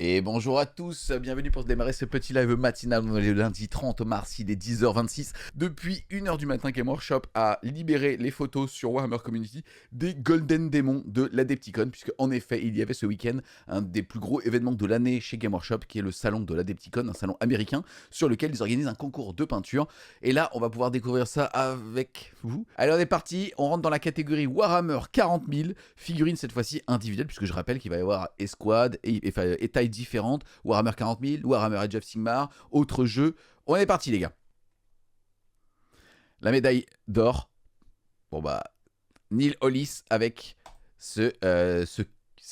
Et bonjour à tous, bienvenue pour démarrer ce petit live matinal. On est le lundi 30 mars, il est 10h26. Depuis 1h du matin, Game Workshop a libéré les photos sur Warhammer Community des Golden Démons de l'Adepticon, puisque en effet, il y avait ce week-end un des plus gros événements de l'année chez Game Workshop, qui est le salon de l'Adepticon, un salon américain, sur lequel ils organisent un concours de peinture. Et là, on va pouvoir découvrir ça avec vous. Allez, on est parti, on rentre dans la catégorie Warhammer 40 000, figurines cette fois-ci individuelles, puisque je rappelle qu'il va y avoir escouade et taille différentes, Warhammer 40 000, Warhammer Age of Sigmar, autres jeux. On est parti les gars. La médaille d'or, bon bah, Neil Hollis avec c'est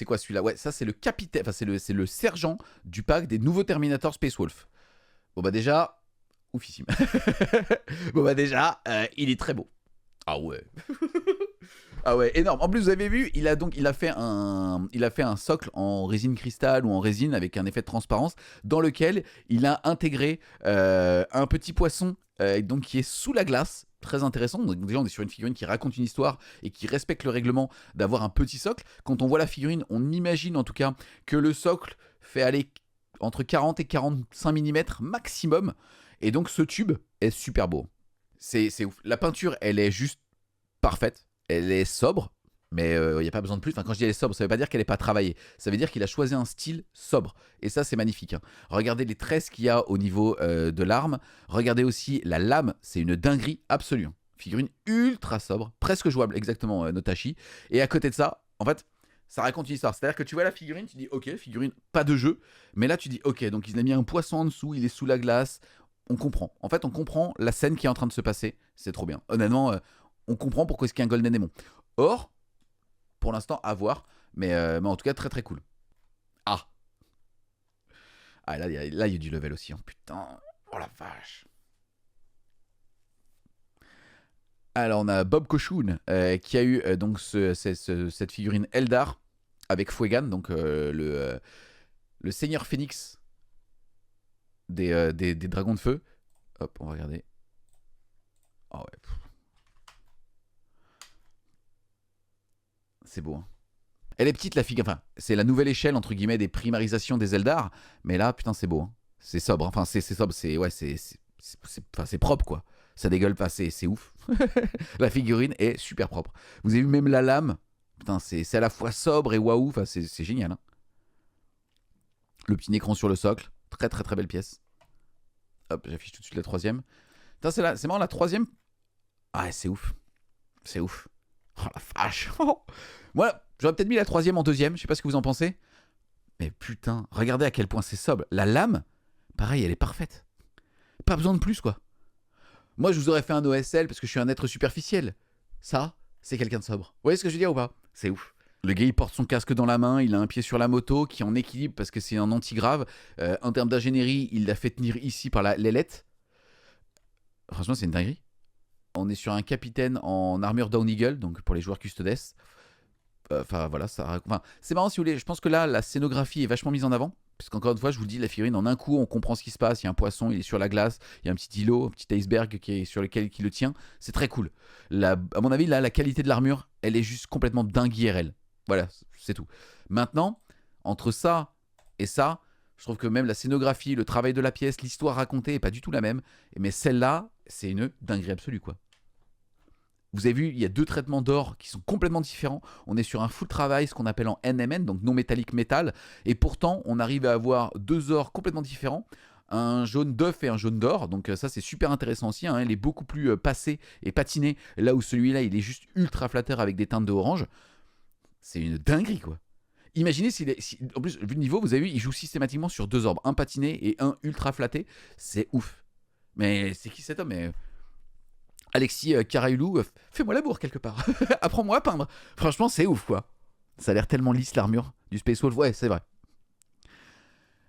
quoi celui-là? Ouais, ça c'est le capitaine, enfin c'est le sergent du pack des nouveaux Terminator Space Wolf. Bon bah déjà, oufissime. Bon bah déjà, il est très beau. Ah ouais. Ah ouais, énorme. En plus, vous avez vu, il a fait un socle en résine cristal ou en résine avec un effet de transparence dans lequel il a intégré un petit poisson donc qui est sous la glace. Très intéressant. Donc déjà, on est sur une figurine qui raconte une histoire et qui respecte le règlement d'avoir un petit socle. Quand on voit la figurine, on imagine en tout cas que le socle fait aller entre 40 et 45 mm maximum. Et donc, ce tube est super beau. C'est ouf. La peinture, elle est juste parfaite. Elle est sobre, mais il n'y a pas besoin de plus. Enfin, quand je dis elle est sobre, ça ne veut pas dire qu'elle n'est pas travaillée. Ça veut dire qu'il a choisi un style sobre. Et ça, c'est magnifique. Hein. Regardez les tresses qu'il y a au niveau de l'arme. Regardez aussi la lame. C'est une dinguerie absolue. Figurine ultra sobre, presque jouable, exactement, Notashi. Et à côté de ça, en fait, ça raconte une histoire. C'est-à-dire que tu vois la figurine, tu dis ok, figurine, pas de jeu. Mais là, tu dis ok, donc il a mis un poisson en dessous, il est sous la glace. On comprend. En fait, on comprend la scène qui est en train de se passer. C'est trop bien. Honnêtement, on comprend pourquoi est-ce qu'il y a un Golden Démon. Or, pour l'instant, à voir. Mais en tout cas, très très cool. Ah. Ah, là, il y a du level aussi. Hein. Putain. Oh la vache. Alors, on a Bob Koshun qui a eu donc cette figurine Eldar avec Fuegan, donc le seigneur phénix des dragons de feu. Hop, on va regarder. Oh ouais. C'est beau. Hein. Elle est petite la figure, enfin, c'est la nouvelle échelle entre guillemets des primarisations des Eldar, mais là, putain, c'est beau. Hein. C'est sobre, enfin, c'est sobre, c'est ouais, c'est propre quoi. Ça dégueule pas, c'est ouf. La figurine est super propre. Vous avez vu même la lame, putain, c'est à la fois sobre et waouh, enfin, c'est génial. Hein. Le petit écran sur le socle, très très très belle pièce. Hop, j'affiche tout de suite la troisième. Putain, c'est marrant la troisième. Ah, c'est ouf, c'est ouf. Oh la vache. Moi, j'aurais peut-être mis la troisième en deuxième, je sais pas ce que vous en pensez. Mais putain, regardez à quel point c'est sobre. La lame, pareil, elle est parfaite. Pas besoin de plus, quoi. Moi, je vous aurais fait un OSL parce que je suis un être superficiel. Ça, c'est quelqu'un de sobre. Vous voyez ce que je veux dire ou pas? C'est ouf. Le gars, il porte son casque dans la main, il a un pied sur la moto qui est en équilibre parce que c'est un anti-grave. En termes d'ingénierie, il l'a fait tenir ici par l'ailette. Franchement, c'est une dinguerie. On est sur un capitaine en armure Down Eagle, donc pour les joueurs custodes. Enfin voilà, ça. Enfin, c'est marrant si vous voulez. Je pense que là, la scénographie est vachement mise en avant. Parce qu'encore une fois, je vous le dis, la figurine, en un coup, on comprend ce qui se passe. Il y a un poisson, il est sur la glace. Il y a un petit îlot, un petit iceberg qui est sur lequel qui le tient. C'est très cool. À mon avis, là, la qualité de l'armure, elle est juste complètement dingue IRL. Voilà, c'est tout. Maintenant, entre ça et ça, je trouve que même la scénographie, le travail de la pièce, l'histoire racontée est pas du tout la même. Mais celle-là, c'est une dinguerie absolue, quoi. Vous avez vu, il y a deux traitements d'or qui sont complètement différents. On est sur un full travail, ce qu'on appelle en NMN, donc non métallique métal. Et pourtant, on arrive à avoir deux ors complètement différents. Un jaune d'œuf et un jaune d'or. Donc ça, c'est super intéressant aussi. Hein. Il est beaucoup plus passé et patiné. Là où celui-là, il est juste ultra flatteur avec des teintes de orange. C'est une dinguerie, quoi. Imaginez en plus, vu le niveau, vous avez vu, il joue systématiquement sur deux orbes. Un patiné et un ultra flatté. C'est ouf. Mais c'est qui cet homme? Alexis Karailou, fais-moi l'amour quelque part. Apprends-moi à peindre. Franchement, c'est ouf, quoi. Ça a l'air tellement lisse, l'armure du Space Wolf. Ouais, c'est vrai.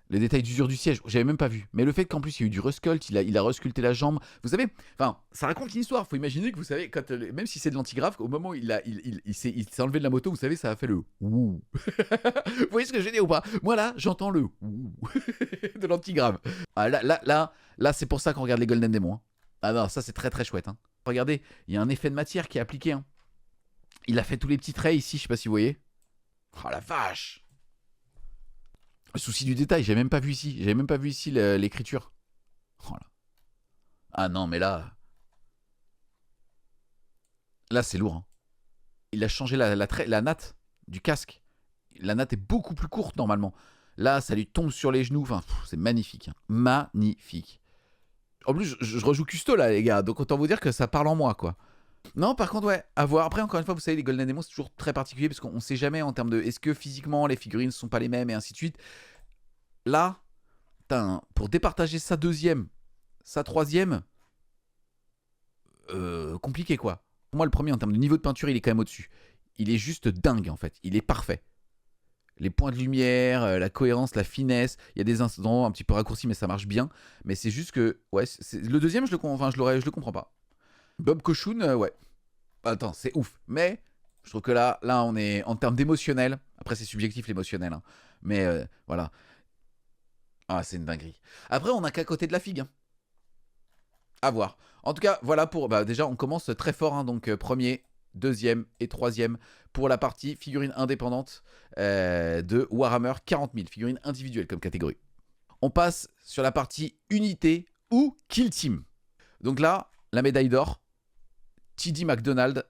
Les détails d'usure du siège, j'avais même pas vu. Mais le fait qu'en plus, il y a eu du resculpt, il a resculpté la jambe. Vous savez, enfin, ça raconte une histoire. Faut imaginer que vous savez, quand, même si c'est de l'antigrave, au moment où il s'est enlevé de la moto, vous savez, ça a fait le ouh. Vous voyez ce que j'ai dit ou pas? Moi, là, j'entends le ouh de l'antigrave. Ah, là, c'est pour ça qu'on regarde les Golden Demons. Hein. Ah non, ça, c'est très très chouette. Hein. Regardez, il y a un effet de matière qui est appliqué. Hein. Il a fait tous les petits traits ici, je sais pas si vous voyez. Oh la vache. Le souci du détail, j'ai même pas vu ici. J'avais même pas vu ici l'écriture. Oh là. Ah non, mais là. Là, c'est lourd. Hein. Il a changé la natte du casque. La natte est beaucoup plus courte normalement. Là, ça lui tombe sur les genoux. Enfin, c'est magnifique. Hein. Magnifique. En plus, je rejoue custo là, les gars. Donc autant vous dire que ça parle en moi, quoi. Non, par contre, ouais, à voir. Après, encore une fois, vous savez, les Golden Demons, c'est toujours très particulier parce qu'on sait jamais en termes de est-ce que physiquement les figurines ne sont pas les mêmes et ainsi de suite. Là, pour départager sa deuxième, sa troisième, compliqué quoi. Pour moi, le premier en termes de niveau de peinture, il est quand même au-dessus. Il est juste dingue en fait. Il est parfait. Les points de lumière, la cohérence, la finesse. Il y a des incidents un petit peu raccourcis, mais ça marche bien. Mais c'est juste que, ouais, le deuxième, je le comprends pas. Bob Cochoun, ouais. Attends, c'est ouf. Mais je trouve que là, on est en termes d'émotionnel. Après, c'est subjectif l'émotionnel, hein. Mais voilà. Ah, c'est une dinguerie. Après, on n'a qu'à côté de la figue. Hein. À voir. En tout cas, voilà pour. Bah, déjà, on commence très fort. Hein, donc, premier, deuxième et troisième pour la partie figurine indépendante de Warhammer 40 000. Figurine individuelle comme catégorie. On passe sur la partie unité ou kill team. Donc là, la médaille d'or. TD McDonald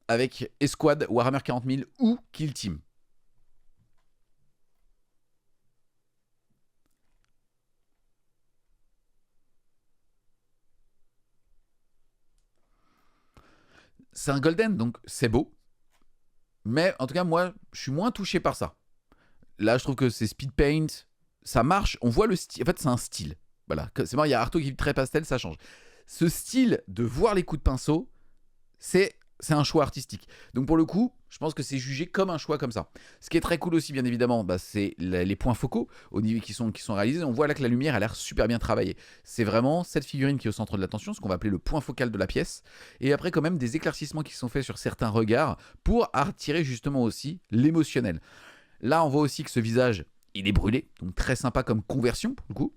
avec Escouade Warhammer 40 000 ou Kill Team. C'est un golden, donc c'est beau. Mais en tout cas, moi, je suis moins touché par ça. Là, je trouve que c'est speed paint, ça marche. On voit le style. En fait, c'est un style. Voilà. C'est marrant, il y a Arto qui est très pastel, ça change. Ce style de voir les coups de pinceau, c'est un choix artistique. Donc pour le coup, je pense que c'est jugé comme un choix comme ça. Ce qui est très cool aussi, bien évidemment, bah, c'est les points focaux au niveau qui sont réalisés. On voit là que la lumière a l'air super bien travaillée. C'est vraiment cette figurine qui est au centre de l'attention, ce qu'on va appeler le point focal de la pièce. Et après, quand même, des éclaircissements qui sont faits sur certains regards pour attirer justement aussi l'émotionnel. Là, on voit aussi que ce visage, il est brûlé. Donc très sympa comme conversion, pour le coup.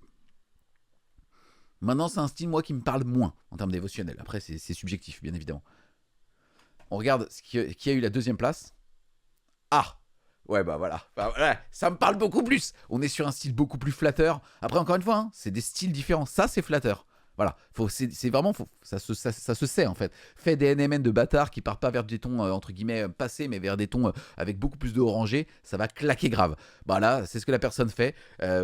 Maintenant, c'est un style, moi, qui me parle moins en termes d'émotionnel. Après, c'est subjectif, bien évidemment. On regarde qui a eu la deuxième place. Ah, ouais, bah voilà. Ça me parle beaucoup plus. On est sur un style beaucoup plus flatteur. Après, encore une fois, hein, c'est des styles différents. Ça, c'est flatteur. Voilà, c'est vraiment, ça se sait en fait. Fait des NMN de bâtards qui partent pas vers des tons entre guillemets passés, mais vers des tons avec beaucoup plus de orangé, ça va claquer grave. Bah là, c'est ce que la personne fait.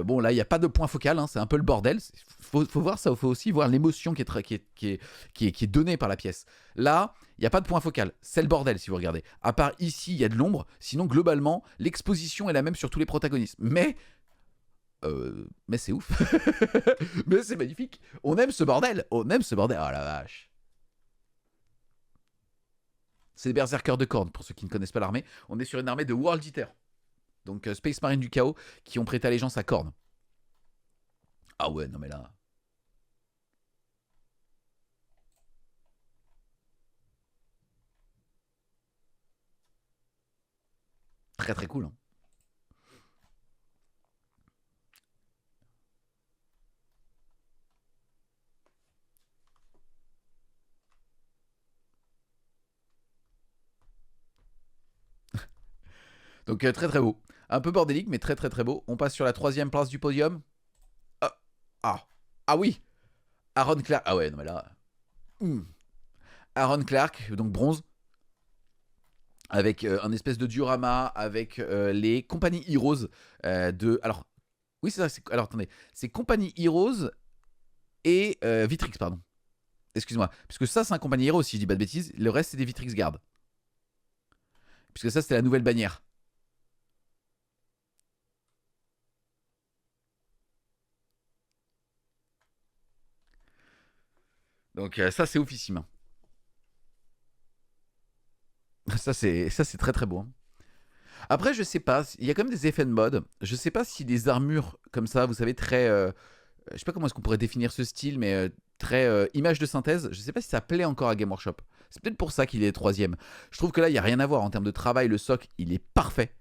Bon, là, il n'y a pas de point focal, hein, c'est un peu le bordel. Faut voir ça, faut aussi voir l'émotion qui est donnée par la pièce. Là, il n'y a pas de point focal, c'est le bordel si vous regardez. À part ici, il y a de l'ombre, sinon globalement, l'exposition est la même sur tous les protagonistes. Mais c'est ouf. Mais c'est magnifique. On aime ce bordel. Oh la vache. C'est des berserkers de Khorne, pour ceux qui ne connaissent pas l'armée. On est sur une armée de World Eater. Donc Space Marine du Chaos, qui ont prêté allégeance à Khorne. Ah ouais, non mais là... Très très cool. Hein. Donc très très beau. Un peu bordélique, mais très très très beau. On passe sur la troisième place du podium. Ah oui. Aaron Clark. Ah ouais, non mais là... Aaron Clark, donc bronze. Avec un espèce de diorama, avec les Company Heroes de... Alors, oui c'est ça, alors attendez. C'est Company Heroes et Vitrix, pardon. Excuse-moi. Puisque ça c'est un Company Heroes, si je dis pas de bêtises. Le reste c'est des Vitrix Guard. Puisque ça c'était la nouvelle bannière. Donc ça c'est oufissime. Hein. Ça c'est très très beau. Hein. Après je sais pas, il y a quand même des effets de mode. Je sais pas si des armures comme ça, vous savez, très... je sais pas comment est-ce qu'on pourrait définir ce style, mais très image de synthèse. Je sais pas si ça plaît encore à Game Workshop. C'est peut-être pour ça qu'il est troisième. Je trouve que là, il n'y a rien à voir en termes de travail. Le soc, il est parfait.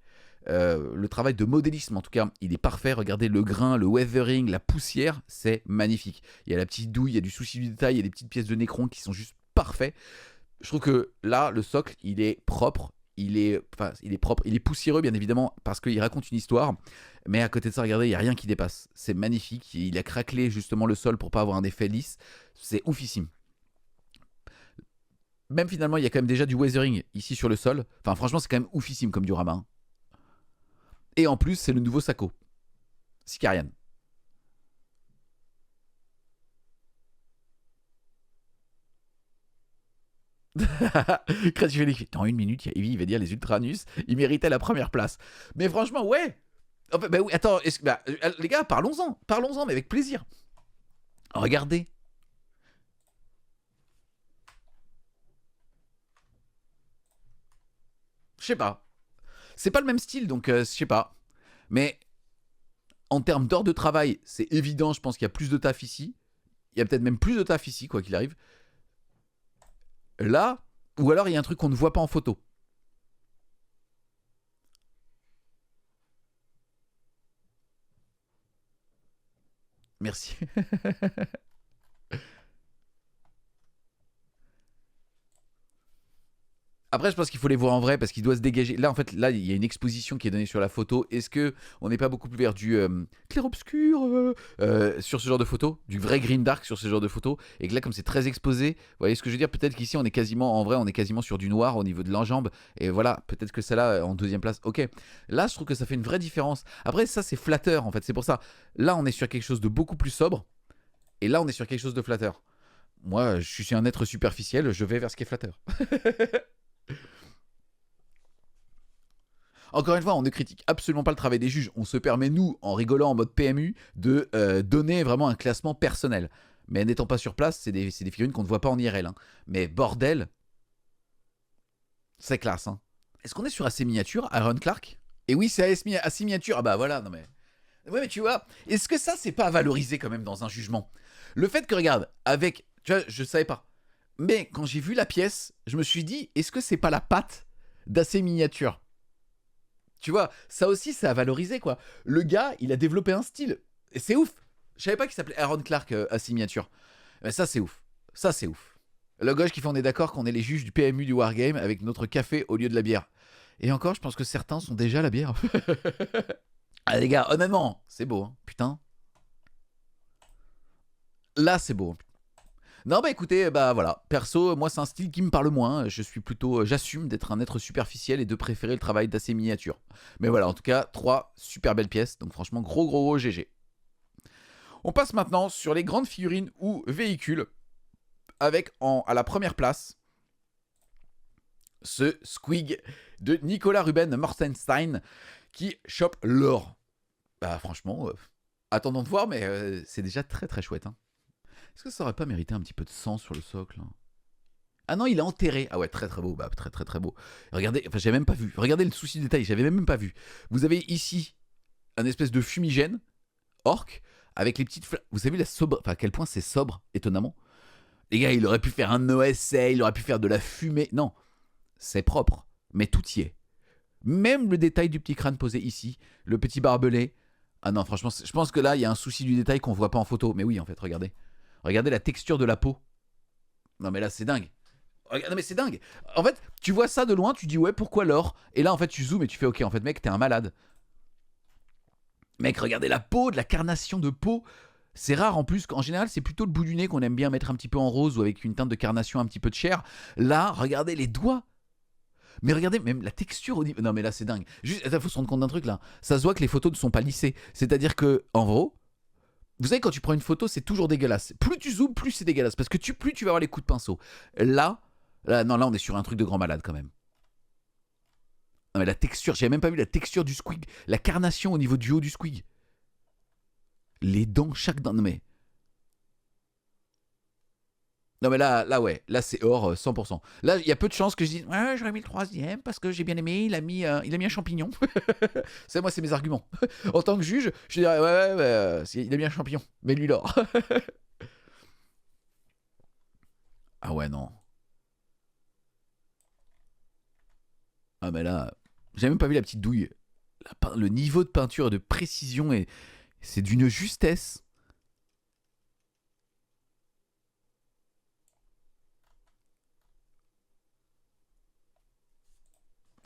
Le travail de modélisme, en tout cas, il est parfait. Regardez le grain, le weathering, la poussière, c'est magnifique. Il y a la petite douille, il y a du souci du détail, il y a des petites pièces de Necron qui sont juste parfaits. Je trouve que là, le socle, il est propre, il est propre, il est poussiéreux bien évidemment parce qu'il raconte une histoire, mais à côté de ça, regardez, il y a rien qui dépasse. C'est magnifique, il a craquelé justement le sol pour pas avoir un effet lisse, c'est oufissime. Même finalement, il y a quand même déjà du weathering ici sur le sol. Enfin, franchement, c'est quand même oufissime comme diorama, hein. Et en plus, c'est le nouveau Sako, Sicarian. Créatif Félix, dans une minute, il va dire les Ultranus, ils méritaient la première place. Mais franchement, ouais. Enfin, bah oui, attends, les gars, parlons-en, mais avec plaisir. Regardez. Je sais pas. C'est pas le même style, donc je sais pas. Mais en termes d'heures de travail, c'est évident, je pense qu'il y a plus de taf ici. Il y a peut-être même plus de taf ici, quoi qu'il arrive. Là, ou alors il y a un truc qu'on ne voit pas en photo. Merci. Après, je pense qu'il faut les voir en vrai parce qu'il doit se dégager. Là, en fait, là, il y a une exposition qui est donnée sur la photo. Est-ce que on n'est pas beaucoup plus vers du clair-obscur sur ce genre de photo, du vrai green dark sur ce genre de photo, et que là, comme c'est très exposé, vous voyez ce que je veux dire? Peut-être qu'ici, on est quasiment, en vrai, on est quasiment sur du noir au niveau de l'enjambe. Et voilà, peut-être que celle-là, en deuxième place, ok. Là, je trouve que ça fait une vraie différence. Après, ça, c'est flatteur, en fait. C'est pour ça. Là, on est sur quelque chose de beaucoup plus sobre, et là, on est sur quelque chose de flatteur. Moi, je suis un être superficiel, je vais vers ce qui est flatteur. Encore une fois, on ne critique absolument pas le travail des juges. On se permet, nous, en rigolant en mode PMU, de donner vraiment un classement personnel. Mais n'étant pas sur place, c'est des figurines qu'on ne voit pas en IRL, hein. Mais bordel, c'est classe, hein. Est-ce qu'on est sur assez miniature, Aaron Clark? Et oui, c'est assez miniature. Ah bah voilà, non mais. Ouais, mais tu vois, est-ce que ça, c'est pas à valoriser quand même dans un jugement? Le fait que, regarde, avec. Tu vois, je savais pas. Mais quand j'ai vu la pièce, je me suis dit, est-ce que c'est pas la patte d'assez miniature? Tu vois, ça aussi, c'est à valoriser, quoi. Le gars, il a développé un style. Et c'est ouf. Je savais pas qu'il s'appelait Aaron Clark à signature. Mais ça, c'est ouf. Ça, c'est ouf. Le gauche qui fait, on est d'accord qu'on est les juges du PMU du Wargame avec notre café au lieu de la bière. Et encore, je pense que certains sont déjà la bière. Ah, les gars, honnêtement, c'est beau, hein. Putain. Là, c'est beau. Non, bah écoutez, bah voilà. Perso, moi, c'est un style qui me parle moins. Je suis plutôt. J'assume d'être un être superficiel et de préférer le travail d'assez miniature. Mais voilà, en tout cas, trois super belles pièces. Donc, franchement, gros GG. On passe maintenant sur les grandes figurines ou véhicules. Avec à la première place ce Squig de Nicolas Ruben Mortenstein qui chope l'or. Bah, franchement, attendons de voir, mais c'est déjà très chouette, hein. Est-ce que ça aurait pas mérité un petit peu de sang sur le socle, hein? Ah non, il est enterré. Ah ouais, très beau. Bah, très beau. Regardez, enfin, j'ai même pas vu. Regardez le souci de détail, j'avais même pas vu. Vous avez ici un espèce de fumigène, orc, avec les petites flammes. Vous avez la sobre. Enfin, à quel point c'est sobre, étonnamment. Les gars, il aurait pu faire un OSA, il aurait pu faire de la fumée. Non, c'est propre, mais tout y est. Même le détail du petit crâne posé ici, le petit barbelé. Ah non, franchement, je pense que là, il y a un souci du détail qu'on voit pas en photo. Mais oui, en fait, regardez. Regardez la texture de la peau. Non, mais là, c'est dingue. Non mais c'est dingue. En fait, tu vois ça de loin, tu dis ouais, pourquoi l'or? Et là en fait tu zoomes et tu fais ok, en fait mec, t'es un malade. Mec, regardez la peau, de la carnation de peau. C'est rare en plus, qu'en général c'est plutôt le bout du nez qu'on aime bien mettre un petit peu en rose ou avec une teinte de carnation un petit peu de chair. Là, regardez les doigts. Mais regardez même la texture au niveau. Non mais là c'est dingue. Juste, il faut se rendre compte d'un truc là. Ça se voit que les photos ne sont pas lissées. C'est-à-dire que, en gros, vous savez quand tu prends une photo c'est toujours dégueulasse. Plus tu zoomes, plus c'est dégueulasse. Parce que plus tu vas avoir les coups de pinceau. Non, là on est sur un truc de grand malade quand même. Non mais la texture, j'avais même pas vu la texture du squig. La carnation au niveau du haut du squig. Les dents, chaque dent. Non mais. Non mais là ouais, là c'est hors 100%. Là, il y a peu de chances que je dise ouais, j'aurais mis le troisième parce que j'ai bien aimé, il a mis un champignon. C'est moi, c'est mes arguments. En tant que juge, je dirais ouais, il a mis un champignon, mais lui l'or. Ah ouais, non. Ah mais là, j'ai même pas vu la petite douille. Le niveau de peinture et de précision, c'est d'une justesse.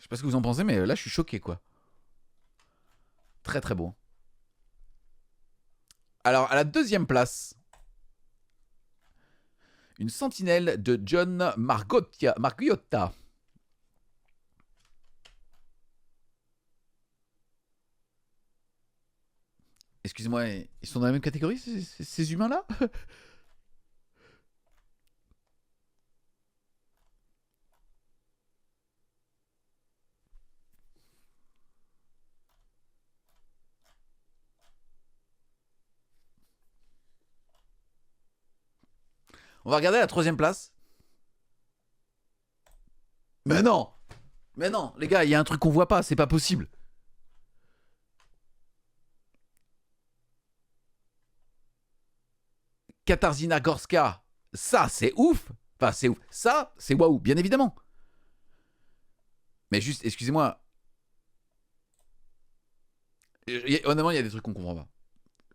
Je sais pas ce que vous en pensez, mais là, je suis choqué, quoi. Très, très beau. Alors, à la deuxième place, une sentinelle de John Margiotta. Excusez-moi, ils sont dans la même catégorie, ces humains-là? On va regarder la troisième place. Mais non! Mais non, les gars, il y a un truc qu'on voit pas, c'est pas possible. Katarzyna Gorska, ça c'est ouf. Enfin, c'est ouf. Ça, c'est waouh, bien évidemment. Mais juste, excusez-moi. Honnêtement, il y a des trucs qu'on comprend pas.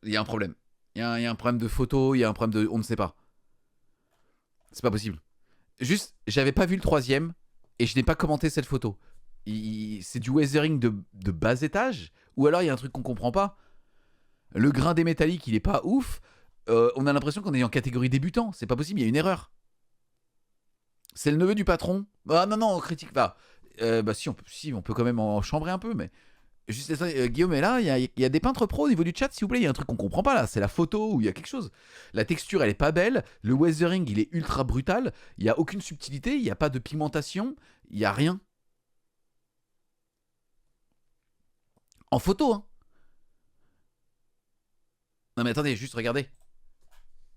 Il y a un problème. Il y a un problème de photo, il y a un problème de. On ne sait pas. C'est pas possible. Juste, j'avais pas vu le troisième et je n'ai pas commenté cette photo. C'est du weathering de bas étage. Ou alors il y a un truc qu'on comprend pas. Le grain des métalliques, il est pas ouf. On a l'impression qu'on est en catégorie débutant. C'est pas possible, il y a une erreur. C'est le neveu du patron. Ah non, non, on critique pas. Bah si, on peut quand même en chambrer un peu, mais. Juste ça, Guillaume est là, il y a des peintres pros au niveau du chat, s'il vous plaît, il y a un truc qu'on comprend pas là, c'est la photo ou il y a quelque chose. La texture, elle est pas belle, le weathering, il est ultra brutal, il y a aucune subtilité, il y a pas de pigmentation, il y a rien. En photo, hein. Non mais attendez, juste regardez.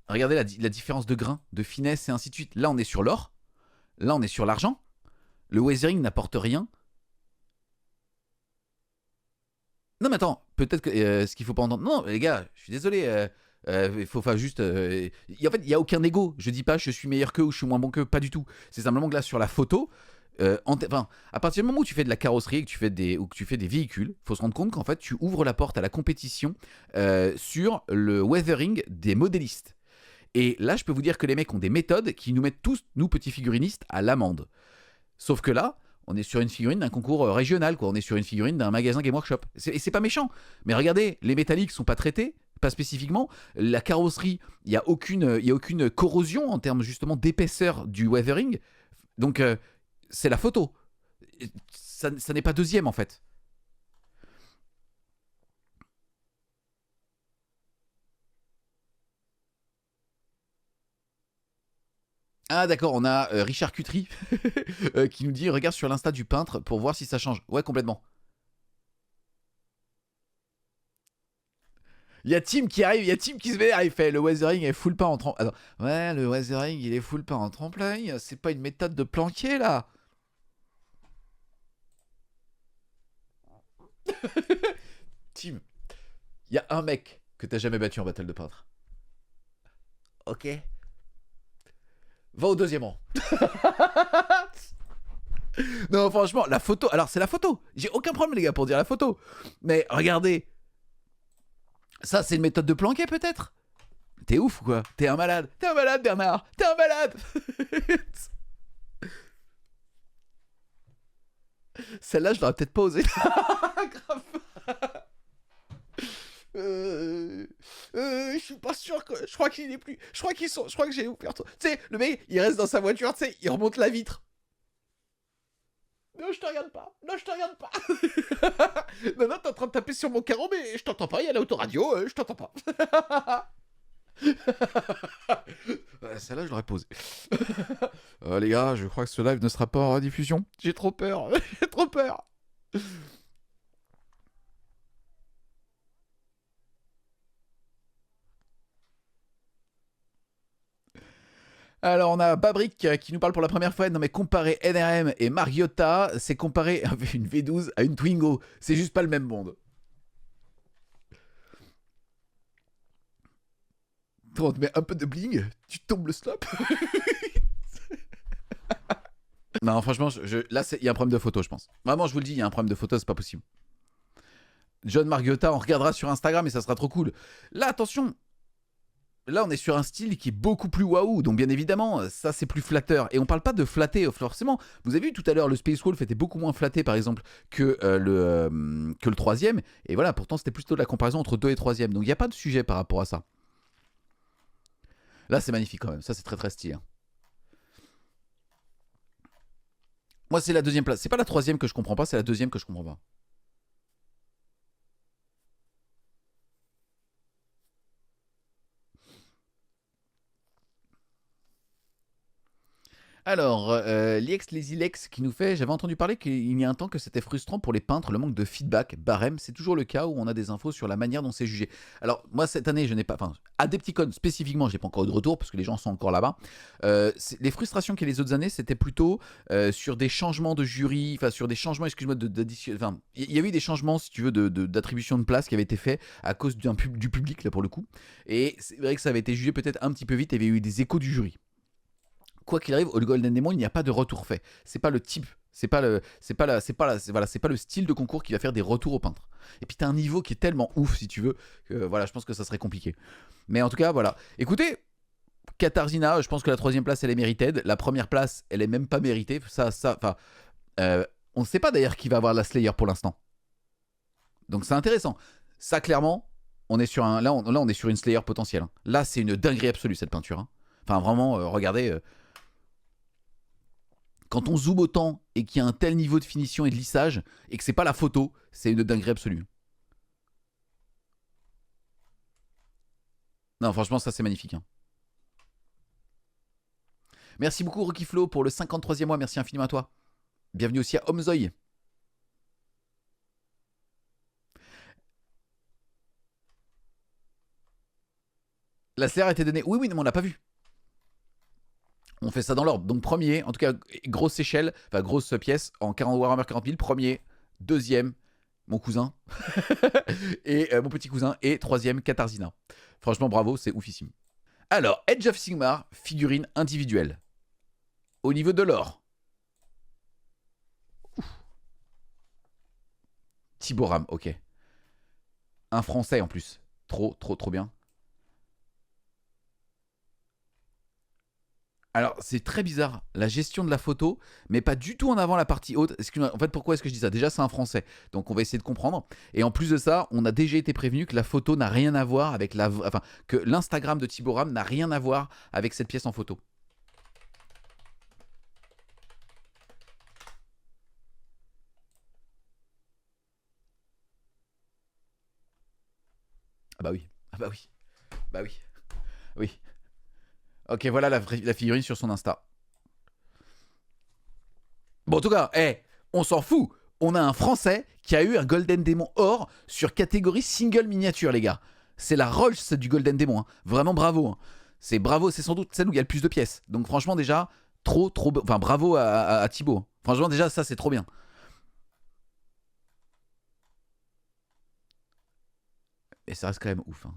Regardez la différence de grain, de finesse et ainsi de suite. Là, on est sur l'or, là, on est sur l'argent. Le weathering n'apporte rien. Non mais attends, peut-être que ce qu'il faut pas entendre. Non les gars, je suis désolé. Il faut pas juste. En fait, il y a aucun ego. Je dis pas je suis meilleur qu'eux ou je suis moins bon qu'eux, pas du tout. C'est simplement que là sur la photo, enfin, à partir du moment où tu fais de la carrosserie et que tu fais des véhicules, faut se rendre compte qu'en fait tu ouvres la porte à la compétition sur le weathering des modélistes. Et là, je peux vous dire que les mecs ont des méthodes qui nous mettent tous, nous petits figurinistes, à l'amende. Sauf que là, on est sur une figurine d'un concours régional, quoi. On est sur une figurine d'un magasin Game Workshop. Et c'est pas méchant. Mais regardez, les métalliques sont pas traités, pas spécifiquement. La carrosserie, il y a aucune corrosion en termes justement d'épaisseur du weathering. Donc c'est la photo. Ça n'est pas deuxième en fait. Ah d'accord, on a Richard Cutry qui nous dit regarde sur l'insta du peintre pour voir si ça change. Ouais, complètement. Il y a Tim qui arrive, il y a Tim qui se vénère, il fait le weathering est full pas en tremplin. Ouais, le weathering il est full pas en tremplin, c'est pas une méthode de planquer là. Tim, il y a un mec que t'as jamais battu en battle de peintre. Ok. Va au deuxième rang. Non, franchement, la photo. Alors, c'est la photo. J'ai aucun problème, les gars, pour dire la photo. Mais regardez. Ça, c'est une méthode de planquer, peut-être. T'es ouf ou quoi? T'es un malade. T'es un malade, Bernard. T'es un malade. Celle-là, je l'aurais peut-être pas osé. Grave. Je suis pas sûr que. Je crois qu'il est plus. Je crois que j'ai ouvert. Tu sais, le mec, il reste dans sa voiture, tu sais, il remonte la vitre. Non, je te regarde pas. Non, je te regarde pas. Non, non, t'es en train de taper sur mon carreau, mais je t'entends pas. Il y a l'autoradio, je t'entends pas. Celle-là, je l'aurais posée. Les gars, je crois que ce live ne sera pas en rediffusion. J'ai trop peur. J'ai trop peur. Alors on a Babrick qui nous parle pour la première fois. Non mais comparer NRM et Margiotta, c'est comparer une V12 à une Twingo. C'est juste pas le même monde. On te met un peu de bling, tu tombes le slop. Non franchement, là il y a un problème de photo je pense. Vraiment je vous le dis, il y a un problème de photo, c'est pas possible. John Margiotta, on regardera sur Instagram et ça sera trop cool. Là attention, Là, on est sur un style qui est beaucoup plus waouh, donc bien évidemment, ça c'est plus flatteur. Et on parle pas de flatter forcément. Vous avez vu tout à l'heure, le Space Wolf était beaucoup moins flatté par exemple que le troisième. Et voilà, pourtant c'était plutôt de la comparaison entre 2 et troisième. Donc il n'y a pas de sujet par rapport à ça. Là, c'est magnifique quand même. Ça, c'est très très stylé, hein. Moi, c'est la deuxième place. C'est pas la troisième que je comprends pas, c'est la deuxième que je comprends pas. Alors, Liex les Ilex qui nous fait, j'avais entendu parler qu'il y a un temps que c'était frustrant pour les peintres le manque de feedback, barème, c'est toujours le cas où on a des infos sur la manière dont c'est jugé. Alors, moi cette année, je n'ai pas, enfin, Adepticon spécifiquement, j'ai pas encore eu de retour parce que les gens sont encore là-bas. Les frustrations qu'il y a les autres années, c'était plutôt sur des changements de jury, enfin sur des changements, excuse-moi, d'addition, enfin, il y a eu des changements, si tu veux, d'attribution de place qui avaient été faits à cause du public là pour le coup. Et c'est vrai que ça avait été jugé peut-être un petit peu vite, il y avait eu des échos du jury. Quoi qu'il arrive, au Golden Demon, il n'y a pas de retour fait. C'est pas le type, c'est pas le style de concours qui va faire des retours aux peintres. Et puis t'as un niveau qui est tellement ouf, si tu veux, que voilà, je pense que ça serait compliqué. Mais en tout cas, voilà. Écoutez, Katarzyna, je pense que la troisième place, elle est méritée. La première place, elle est même pas méritée. Enfin, on ne sait pas d'ailleurs qui va avoir la Slayer pour l'instant. Donc c'est intéressant. Ça, clairement, on est sur un, là, on est sur une Slayer potentielle, hein. Là, c'est une dinguerie absolue cette peinture, hein. Enfin, vraiment, regardez. Quand on zoome autant et qu'il y a un tel niveau de finition et de lissage et que c'est pas la photo, c'est une dinguerie absolue. Non, franchement, ça c'est magnifique, hein. Merci beaucoup, Rocky Flo, pour le 53e mois. Merci infiniment à toi. Bienvenue aussi à Homzoy. La CR a été donnée. Oui, oui, mais on l'a pas vu. On fait ça dans l'ordre. Donc, premier, en tout cas, grosse échelle, enfin, grosse pièce en 40 Warhammer 40 000. Premier, deuxième, mon cousin. Et mon petit cousin. Et troisième, Katarzyna. Franchement, bravo, c'est oufissime. Alors, Edge of Sigmar, figurine individuelle. Au niveau de l'or, Tiboram, ok. Un français en plus. Trop, trop, trop bien. Alors, c'est très bizarre, la gestion de la photo, mais pas du tout en avant la partie haute. En fait, pourquoi est-ce que je dis ça? Déjà, c'est un français, donc on va essayer de comprendre. Et en plus de ça, on a déjà été prévenu que la photo n'a rien à voir avec la. Enfin, que l'Instagram de Tiboram n'a rien à voir avec cette pièce en photo. Ah bah oui. Ah bah oui. Bah oui. Oui. Ok, voilà la figurine sur son Insta. Bon, en tout cas, on s'en fout. On a un Français qui a eu un Golden Demon or sur catégorie single miniature, les gars. C'est la Rolls du Golden Demon, hein. Vraiment bravo, hein. C'est bravo, c'est sans doute celle où il y a le plus de pièces. Donc franchement déjà, trop, trop... Enfin, bravo à Thibaut, hein. Franchement déjà, ça c'est trop bien. Et ça reste quand même ouf, hein.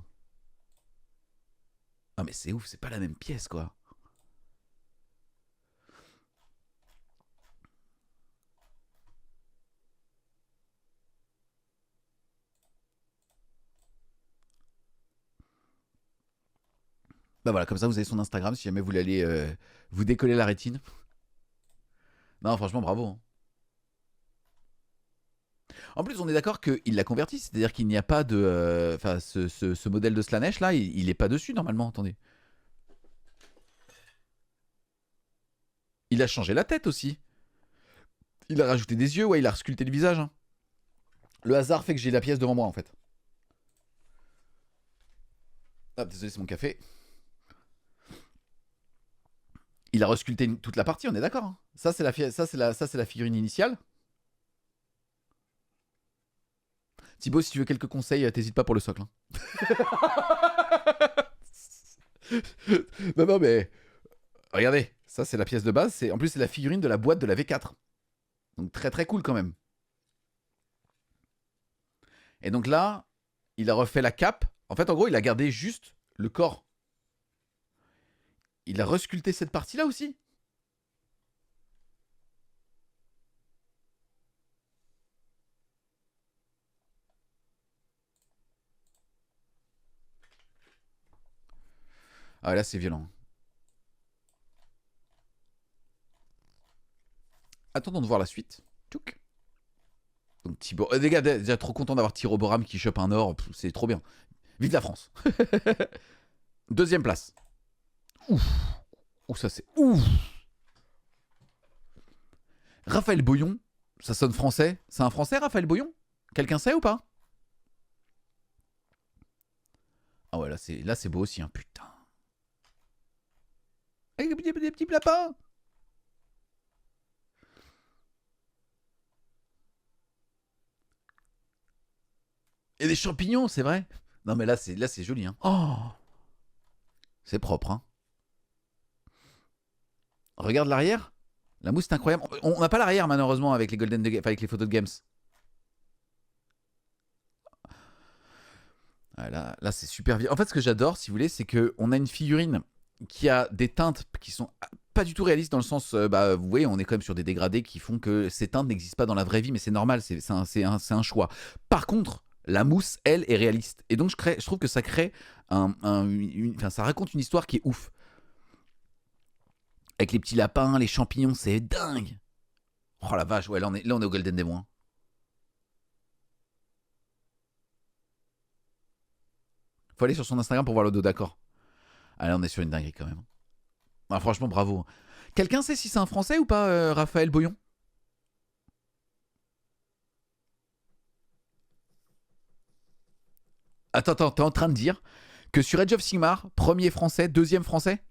Ah mais c'est ouf, c'est pas la même pièce, quoi. Bah voilà, comme ça vous avez son Instagram si jamais vous voulez aller vous décoller la rétine. Non, franchement, bravo, hein. En plus, on est d'accord qu'il l'a converti, c'est-à-dire qu'il n'y a pas de. Enfin, ce modèle de Slanesh là, il est pas dessus normalement, attendez. Il a changé la tête aussi. Il a rajouté des yeux, ouais, il a sculpté le visage, hein. Le hasard fait que j'ai la pièce devant moi en fait. Ah, désolé, c'est mon café. Il a resculpté toute la partie, on est d'accord, hein. Ça, c'est la figurine initiale. Thibaut, si tu veux quelques conseils, t'hésites pas pour le socle, hein. Non, non, mais regardez, ça c'est la pièce de base. En plus, c'est la figurine de la boîte de la V4. Donc très très cool quand même. Et donc là, il a refait la cape. En fait, en gros, il a gardé juste le corps. Il a resculpté cette partie-là aussi. Ah, là, c'est violent. Attendons de voir la suite. Tchouk. Donc, Thibaut. Les gars, déjà trop content d'avoir Thiro Boram qui chope un or. C'est trop bien. Vive la France. Deuxième place. Ouf. Ouh, ça c'est. Ouf. Raphaël Boyon. Ça sonne français. C'est un français, Raphaël Boyon? Quelqu'un sait ou pas? Ah ouais, là c'est beau aussi, hein, putain. Avec des petits lapins. Et des champignons, c'est vrai. Non mais là c'est joli, hein. Oh, c'est propre, hein. Regarde l'arrière. La mousse est incroyable. On n'a pas l'arrière malheureusement avec les Golden enfin, avec les photos de Games. Ah, là c'est super bien. En fait, ce que j'adore, si vous voulez, c'est qu'on a une figurine qui a des teintes qui sont pas du tout réalistes dans le sens, bah, vous voyez, on est quand même sur des dégradés qui font que ces teintes n'existent pas dans la vraie vie, mais c'est normal, c'est un choix. Par contre, la mousse, elle, est réaliste. Et donc, je trouve que ça crée enfin, ça raconte une histoire qui est ouf. Avec les petits lapins, les champignons, c'est dingue. Oh la vache, ouais, là on est au Golden Demon. Hein. Faut aller sur son Instagram pour voir le dos, d'accord. Ah là, on est sur une dinguerie quand même. Ah, franchement, bravo. Quelqu'un sait si c'est un Français ou pas, Raphaël Boyon? Attends, t'es en train de dire que sur Age of Sigmar, premier français, deuxième français,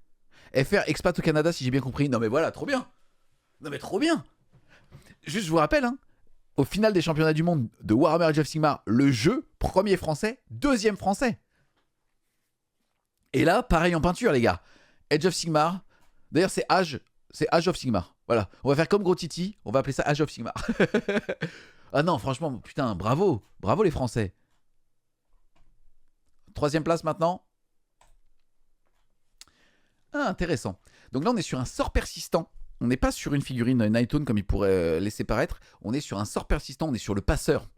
FR expat au Canada, si j'ai bien compris. Non mais voilà, trop bien. Non mais trop bien. Juste, je vous rappelle, hein, au final des championnats du monde de Warhammer Age of Sigmar, le jeu, premier français, deuxième français. Et là, pareil en peinture, les gars. Age of Sigmar. D'ailleurs, c'est Age of Sigmar. Voilà. On va faire comme Gros Titi. On va appeler ça Age of Sigmar. Ah non, franchement, putain, bravo. Bravo les Français. Troisième place maintenant. Ah, intéressant. Donc là, on est sur un sort persistant. On n'est pas sur une figurine Nightone comme il pourrait laisser paraître. On est sur un sort persistant. On est sur le passeur.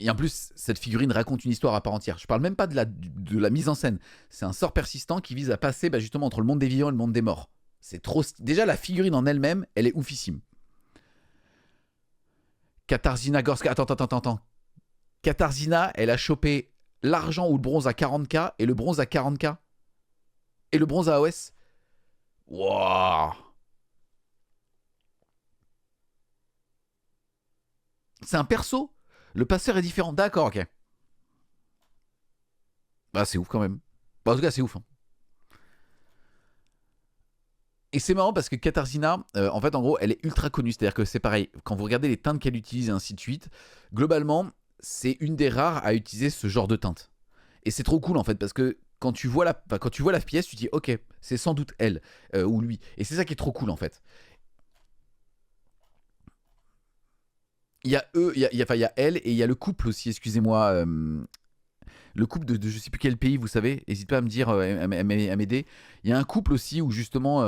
Et en plus, cette figurine raconte une histoire à part entière. Je parle même pas de la mise en scène. C'est un sort persistant qui vise à passer justement entre le monde des vivants et le monde des morts. C'est trop. Déjà, la figurine en elle-même, elle est oufissime. Katarzyna Gorska. Attends. Katarzyna, elle a chopé l'argent ou le bronze à 40K et le bronze à 40K. Et le bronze à AOS. Wouah. C'est un perso. Le passeur est différent. D'accord, ok. Bah, c'est ouf quand même. Bah, en tout cas, c'est ouf. Hein. Et c'est marrant parce que Katarzyna, en fait, en gros, elle est ultra connue. C'est-à-dire que c'est pareil. Quand vous regardez les teintes qu'elle utilise et ainsi de suite, globalement, c'est une des rares à utiliser ce genre de teinte. Et c'est trop cool en fait parce que quand tu vois la pièce, tu te dis ok, c'est sans doute elle ou lui. Et c'est ça qui est trop cool en fait. Il y a eux, il y a elle et il y a le couple aussi. Excusez-moi, le couple de je sais plus quel pays, vous savez. N'hésite pas à me dire, à m'aider. Il y a un couple aussi où justement,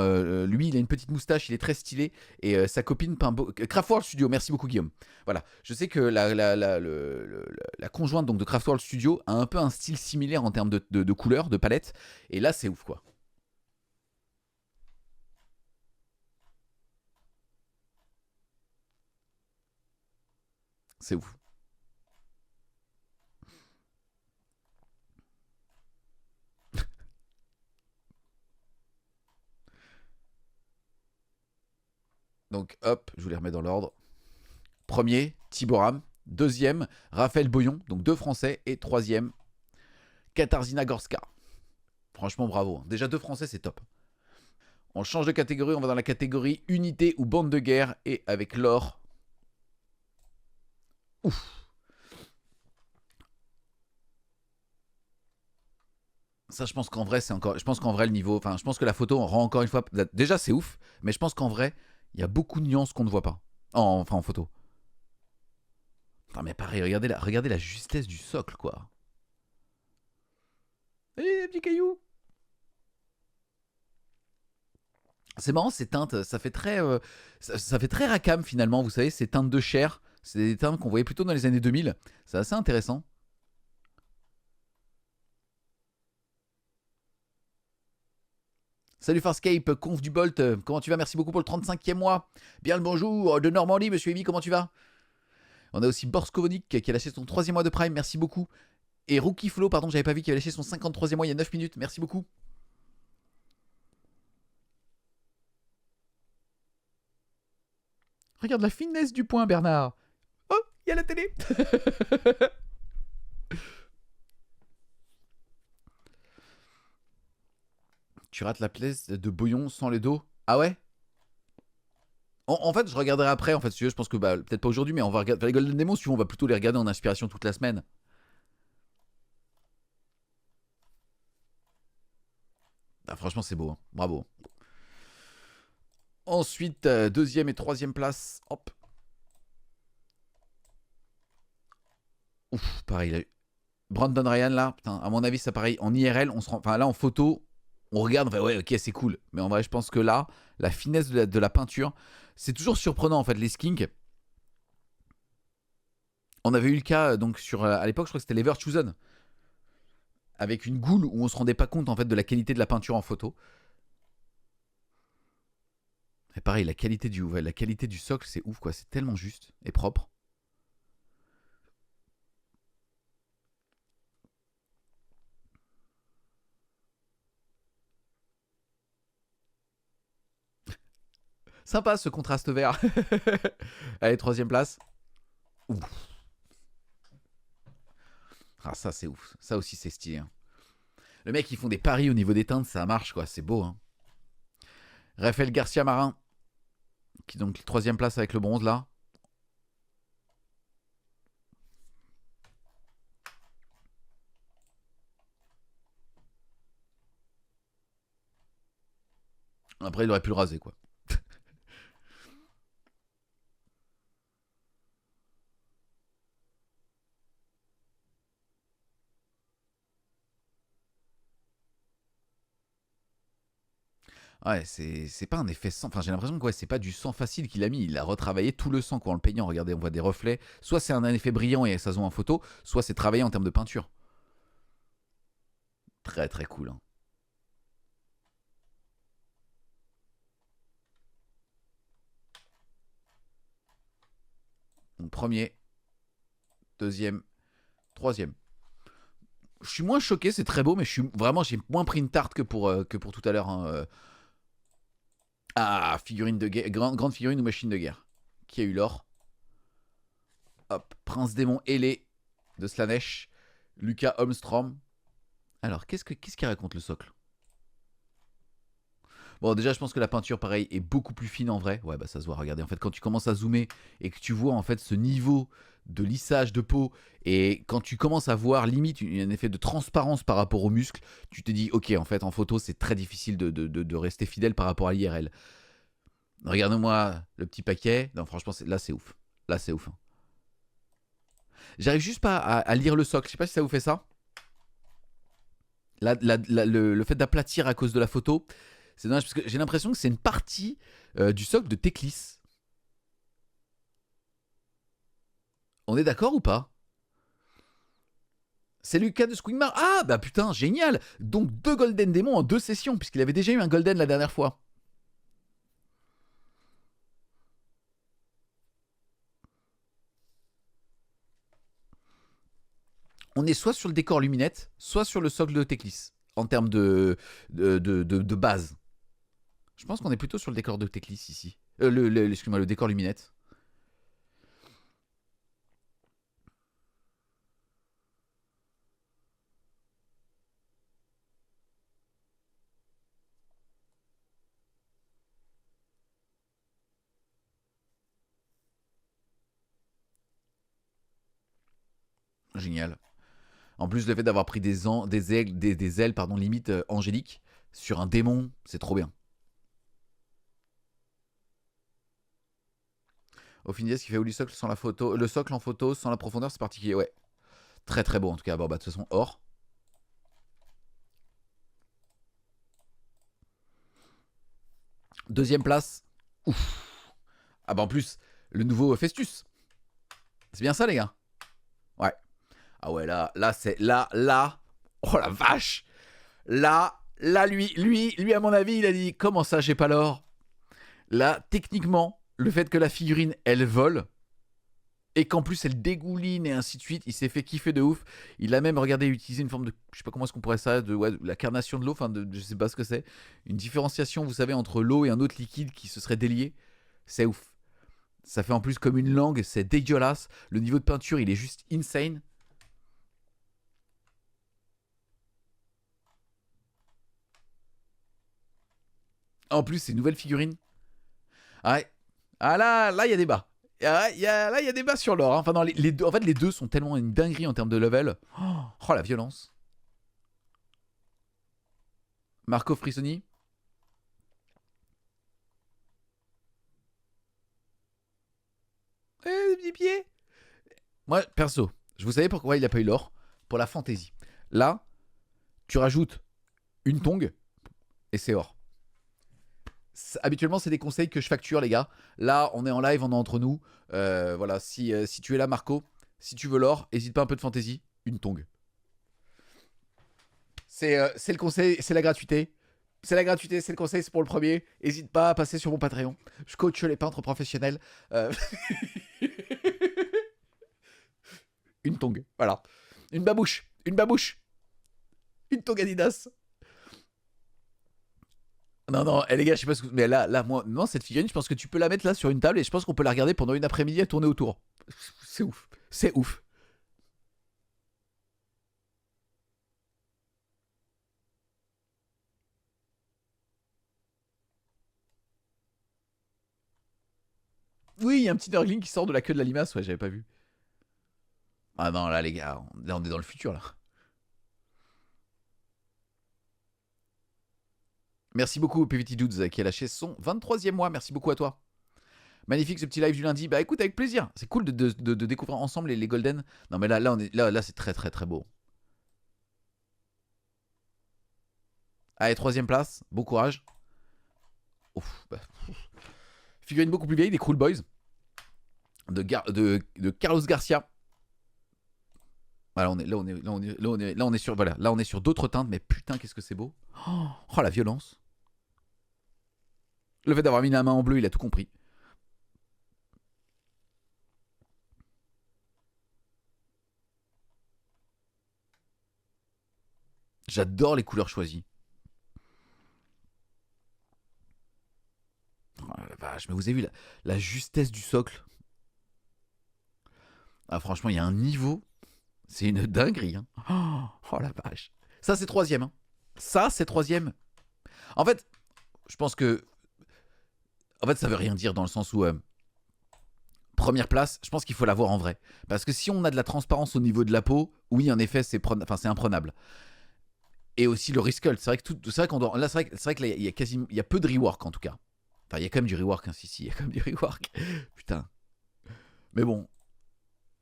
lui, il a une petite moustache, il est très stylé et sa copine peint Craftworld Studio. Merci beaucoup Guillaume. Voilà, je sais que la conjointe donc de Craftworld Studio a un peu un style similaire en termes de couleurs, de palette. Et là, c'est ouf quoi. C'est ouf. Donc hop, je vous les remets dans l'ordre. Premier, Tiboram. Deuxième, Raphaël Boyon, donc deux Français. Et troisième, Katarzyna Gorska. Franchement, bravo. Hein. Déjà deux Français, c'est top. On change de catégorie, on va dans la catégorie unité ou bande de guerre. Et avec l'or. Ouf. Ça, je pense qu'en vrai, c'est encore. Je pense qu'en vrai, le niveau. Enfin, je pense que la photo rend encore une fois. Déjà, c'est ouf. Mais je pense qu'en vrai, il y a beaucoup de nuances qu'on ne voit pas. Enfin, en photo. Enfin, mais pareil, regardez la justesse du socle, quoi. Eh, petit caillou. C'est marrant ces teintes, ça fait très, ça fait très Rackham finalement, vous savez, ces teintes de chair, c'est des teintes qu'on voyait plutôt dans les années 2000. C'est assez intéressant. Salut Farscape, conf du Bolt, comment tu vas? Merci beaucoup pour le 35e mois. Bien le bonjour de Normandie, monsieur Amy, comment tu vas? On a aussi Borskovonik qui a lâché son 3e mois de Prime, merci beaucoup. Et Rookie Flow, pardon, j'avais pas vu, qui avait lâché son 53e mois il y a 9 minutes, merci beaucoup. Regarde la finesse du point, Bernard. Oh, il y a la télé. Tu rates la place de Boyon sans le dos. Ah ouais? En fait, je regarderai après. En fait, si tu veux, je pense que peut-être pas aujourd'hui, mais on va regarder les Golden Demons. Si tu veux, on va plutôt les regarder en inspiration toute la semaine. Ah, franchement, c'est beau. Hein. Bravo. Ensuite, deuxième et troisième place. Hop. Ouf, pareil. Là. Brandon Ryan, là, putain, à mon avis, ça pareil. En IRL, on se rend. Enfin, là, en photo, on regarde, on fait ouais, ok, c'est cool. Mais en vrai, je pense que là, la finesse de la peinture, c'est toujours surprenant, en fait, les skinks. On avait eu le cas, donc, à l'époque, je crois que c'était l'Everchosen. Avec une goule où on se rendait pas compte, en fait, de la qualité de la peinture en photo. Et pareil, la qualité du socle, c'est ouf, quoi. C'est tellement juste et propre. Sympa ce contraste vert. Allez, troisième place. Ouf. Ah, ça, c'est ouf. Ça aussi, c'est stylé. Hein. Le mec, ils font des paris au niveau des teintes, ça marche, quoi. C'est beau. Hein. Raphaël Garcia Marin, qui est donc troisième place avec le bronze, là. Après, il aurait pu le raser, quoi. Ouais, c'est pas un effet sang. Enfin, j'ai l'impression que ouais, c'est pas du sang facile qu'il a mis. Il a retravaillé tout le sang quoi, en le peignant. Regardez, on voit des reflets. Soit c'est un effet brillant et ça se voit en photo, soit c'est travaillé en termes de peinture. Très très cool. Hein. Donc, premier, deuxième, troisième. Je suis moins choqué, c'est très beau, mais j'ai moins pris une tarte que pour tout à l'heure. Hein. Ah, figurine de guerre, grande figurine ou machine de guerre. Qui a eu l'or? Hop, Prince démon ailé de Slanesh, Lucas Holmstrom. Alors, qu'est-ce qui raconte le socle? Bon, déjà, je pense que la peinture, pareil, est beaucoup plus fine en vrai. Ouais, bah ça se voit. Regardez, en fait, quand tu commences à zoomer et que tu vois en fait ce niveau de lissage de peau et quand tu commences à voir limite un effet de transparence par rapport aux muscles, tu te dis, ok, en fait, en photo, c'est très difficile de rester fidèle par rapport à l'IRL. Regarde-moi le petit paquet. Non, franchement, là, c'est ouf. Là, c'est ouf. Hein. J'arrive juste pas à lire le socle. Je sais pas si ça vous fait ça. Le fait d'aplatir à cause de la photo, c'est dommage parce que j'ai l'impression que c'est une partie du socle de Teclis. On est d'accord ou pas? C'est Lucas de Squigmar. Ah bah putain, génial. Donc 2 Golden Démons en 2 sessions, puisqu'il avait déjà eu un Golden la dernière fois. On est soit sur le décor luminette, soit sur le socle de Teclis, en termes de base. Je pense qu'on est plutôt sur le décor de Teclis ici. Excuse-moi, le décor luminette. Génial. En plus, le fait d'avoir pris des ailes pardon, limite angéliques sur un démon, c'est trop bien. Ophinias qui fait où le socle sans la photo, le socle en photo sans la profondeur, c'est particulier. Ouais, très très beau en tout cas. Bon, bah de toute façon, or. Deuxième place. Ouf. Ah bah en plus, le nouveau Festus. C'est bien ça les gars. Ouais. Ah ouais là c'est là. Oh la vache. Là Là, lui, à mon avis, il a dit comment ça, j'ai pas l'or. Là, techniquement, le fait que la figurine, elle vole, et qu'en plus elle dégouline et ainsi de suite, il s'est fait kiffer de ouf. Il a même regardé utiliser une forme de, je sais pas comment est-ce qu'on pourrait ça, de ouais, la carnation de l'eau, enfin, je sais pas ce que c'est. Une différenciation, vous savez, entre l'eau et un autre liquide qui se serait délié. C'est ouf. Ça fait en plus comme une langue, c'est dégueulasse. Le niveau de peinture, il est juste insane. En plus, c'est une nouvelle figurine. Ah, ouais. Ah là, il y a débat. Là, il y a débat sur l'or. Hein. Enfin, non, les deux, en fait, les deux sont tellement une dinguerie en termes de level. Oh, la violence. Marco Frissoni. Des petits pieds. Moi, perso, je vous savez pourquoi il a pas eu l'or. Pour la fantaisie. Là, tu rajoutes une tongue et c'est or. Habituellement, c'est des conseils que je facture, les gars. Là, on est en live, on est entre nous. Voilà, si tu es là, Marco, si tu veux l'or, hésite pas un peu de fantaisie, une tongue. C'est le conseil, c'est la gratuité. C'est la gratuité, c'est le conseil, c'est pour le premier. Hésite pas à passer sur mon Patreon. Je coach les peintres professionnels. Une tongue, voilà. Une babouche, une babouche. Une tongue Adidas. Non, non, les gars, je sais pas ce que. Mais là, moi, non, cette figurine, je pense que tu peux la mettre là sur une table et je pense qu'on peut la regarder pendant une après-midi à tourner autour. C'est ouf. C'est ouf. Oui, il y a un petit Nurgling qui sort de la queue de la limace, ouais, j'avais pas vu. Ah non, là, les gars, là, on est dans le futur, là. Merci beaucoup au PVT Dudes qui a lâché son 23e mois. Merci beaucoup à toi. Magnifique ce petit live du lundi. Bah écoute, avec plaisir. C'est cool de découvrir ensemble les Golden. Non, mais là, là c'est très, très, très beau. Allez, 3e place. Bon courage. Ouf, bah, figurine beaucoup plus vieille des Cruel Boys. De Carlos Garcia. Voilà, là, on est sur, voilà, là, on est sur d'autres teintes, mais putain, qu'est-ce que c'est beau. Oh, la violence. Le fait d'avoir mis la main en bleu, il a tout compris. J'adore les couleurs choisies. Oh la vache, mais vous avez vu la justesse du socle. Ah, franchement, il y a un niveau. C'est une dinguerie. Hein. Oh la vache. Ça, c'est 3e. Hein. Ça, c'est 3e. En fait, je pense que. En fait, ça veut rien dire dans le sens où. Première place, je pense qu'il faut l'avoir en vrai. Parce que si on a de la transparence au niveau de la peau, oui, en effet, c'est imprenable. Et aussi le resculpt. C'est vrai que c'est vrai qu'on doit. Là, c'est vrai que là, il y a peu de rework en tout cas. Enfin, il y a quand même du rework. Hein, si, il y a quand même du rework. Putain. Mais bon.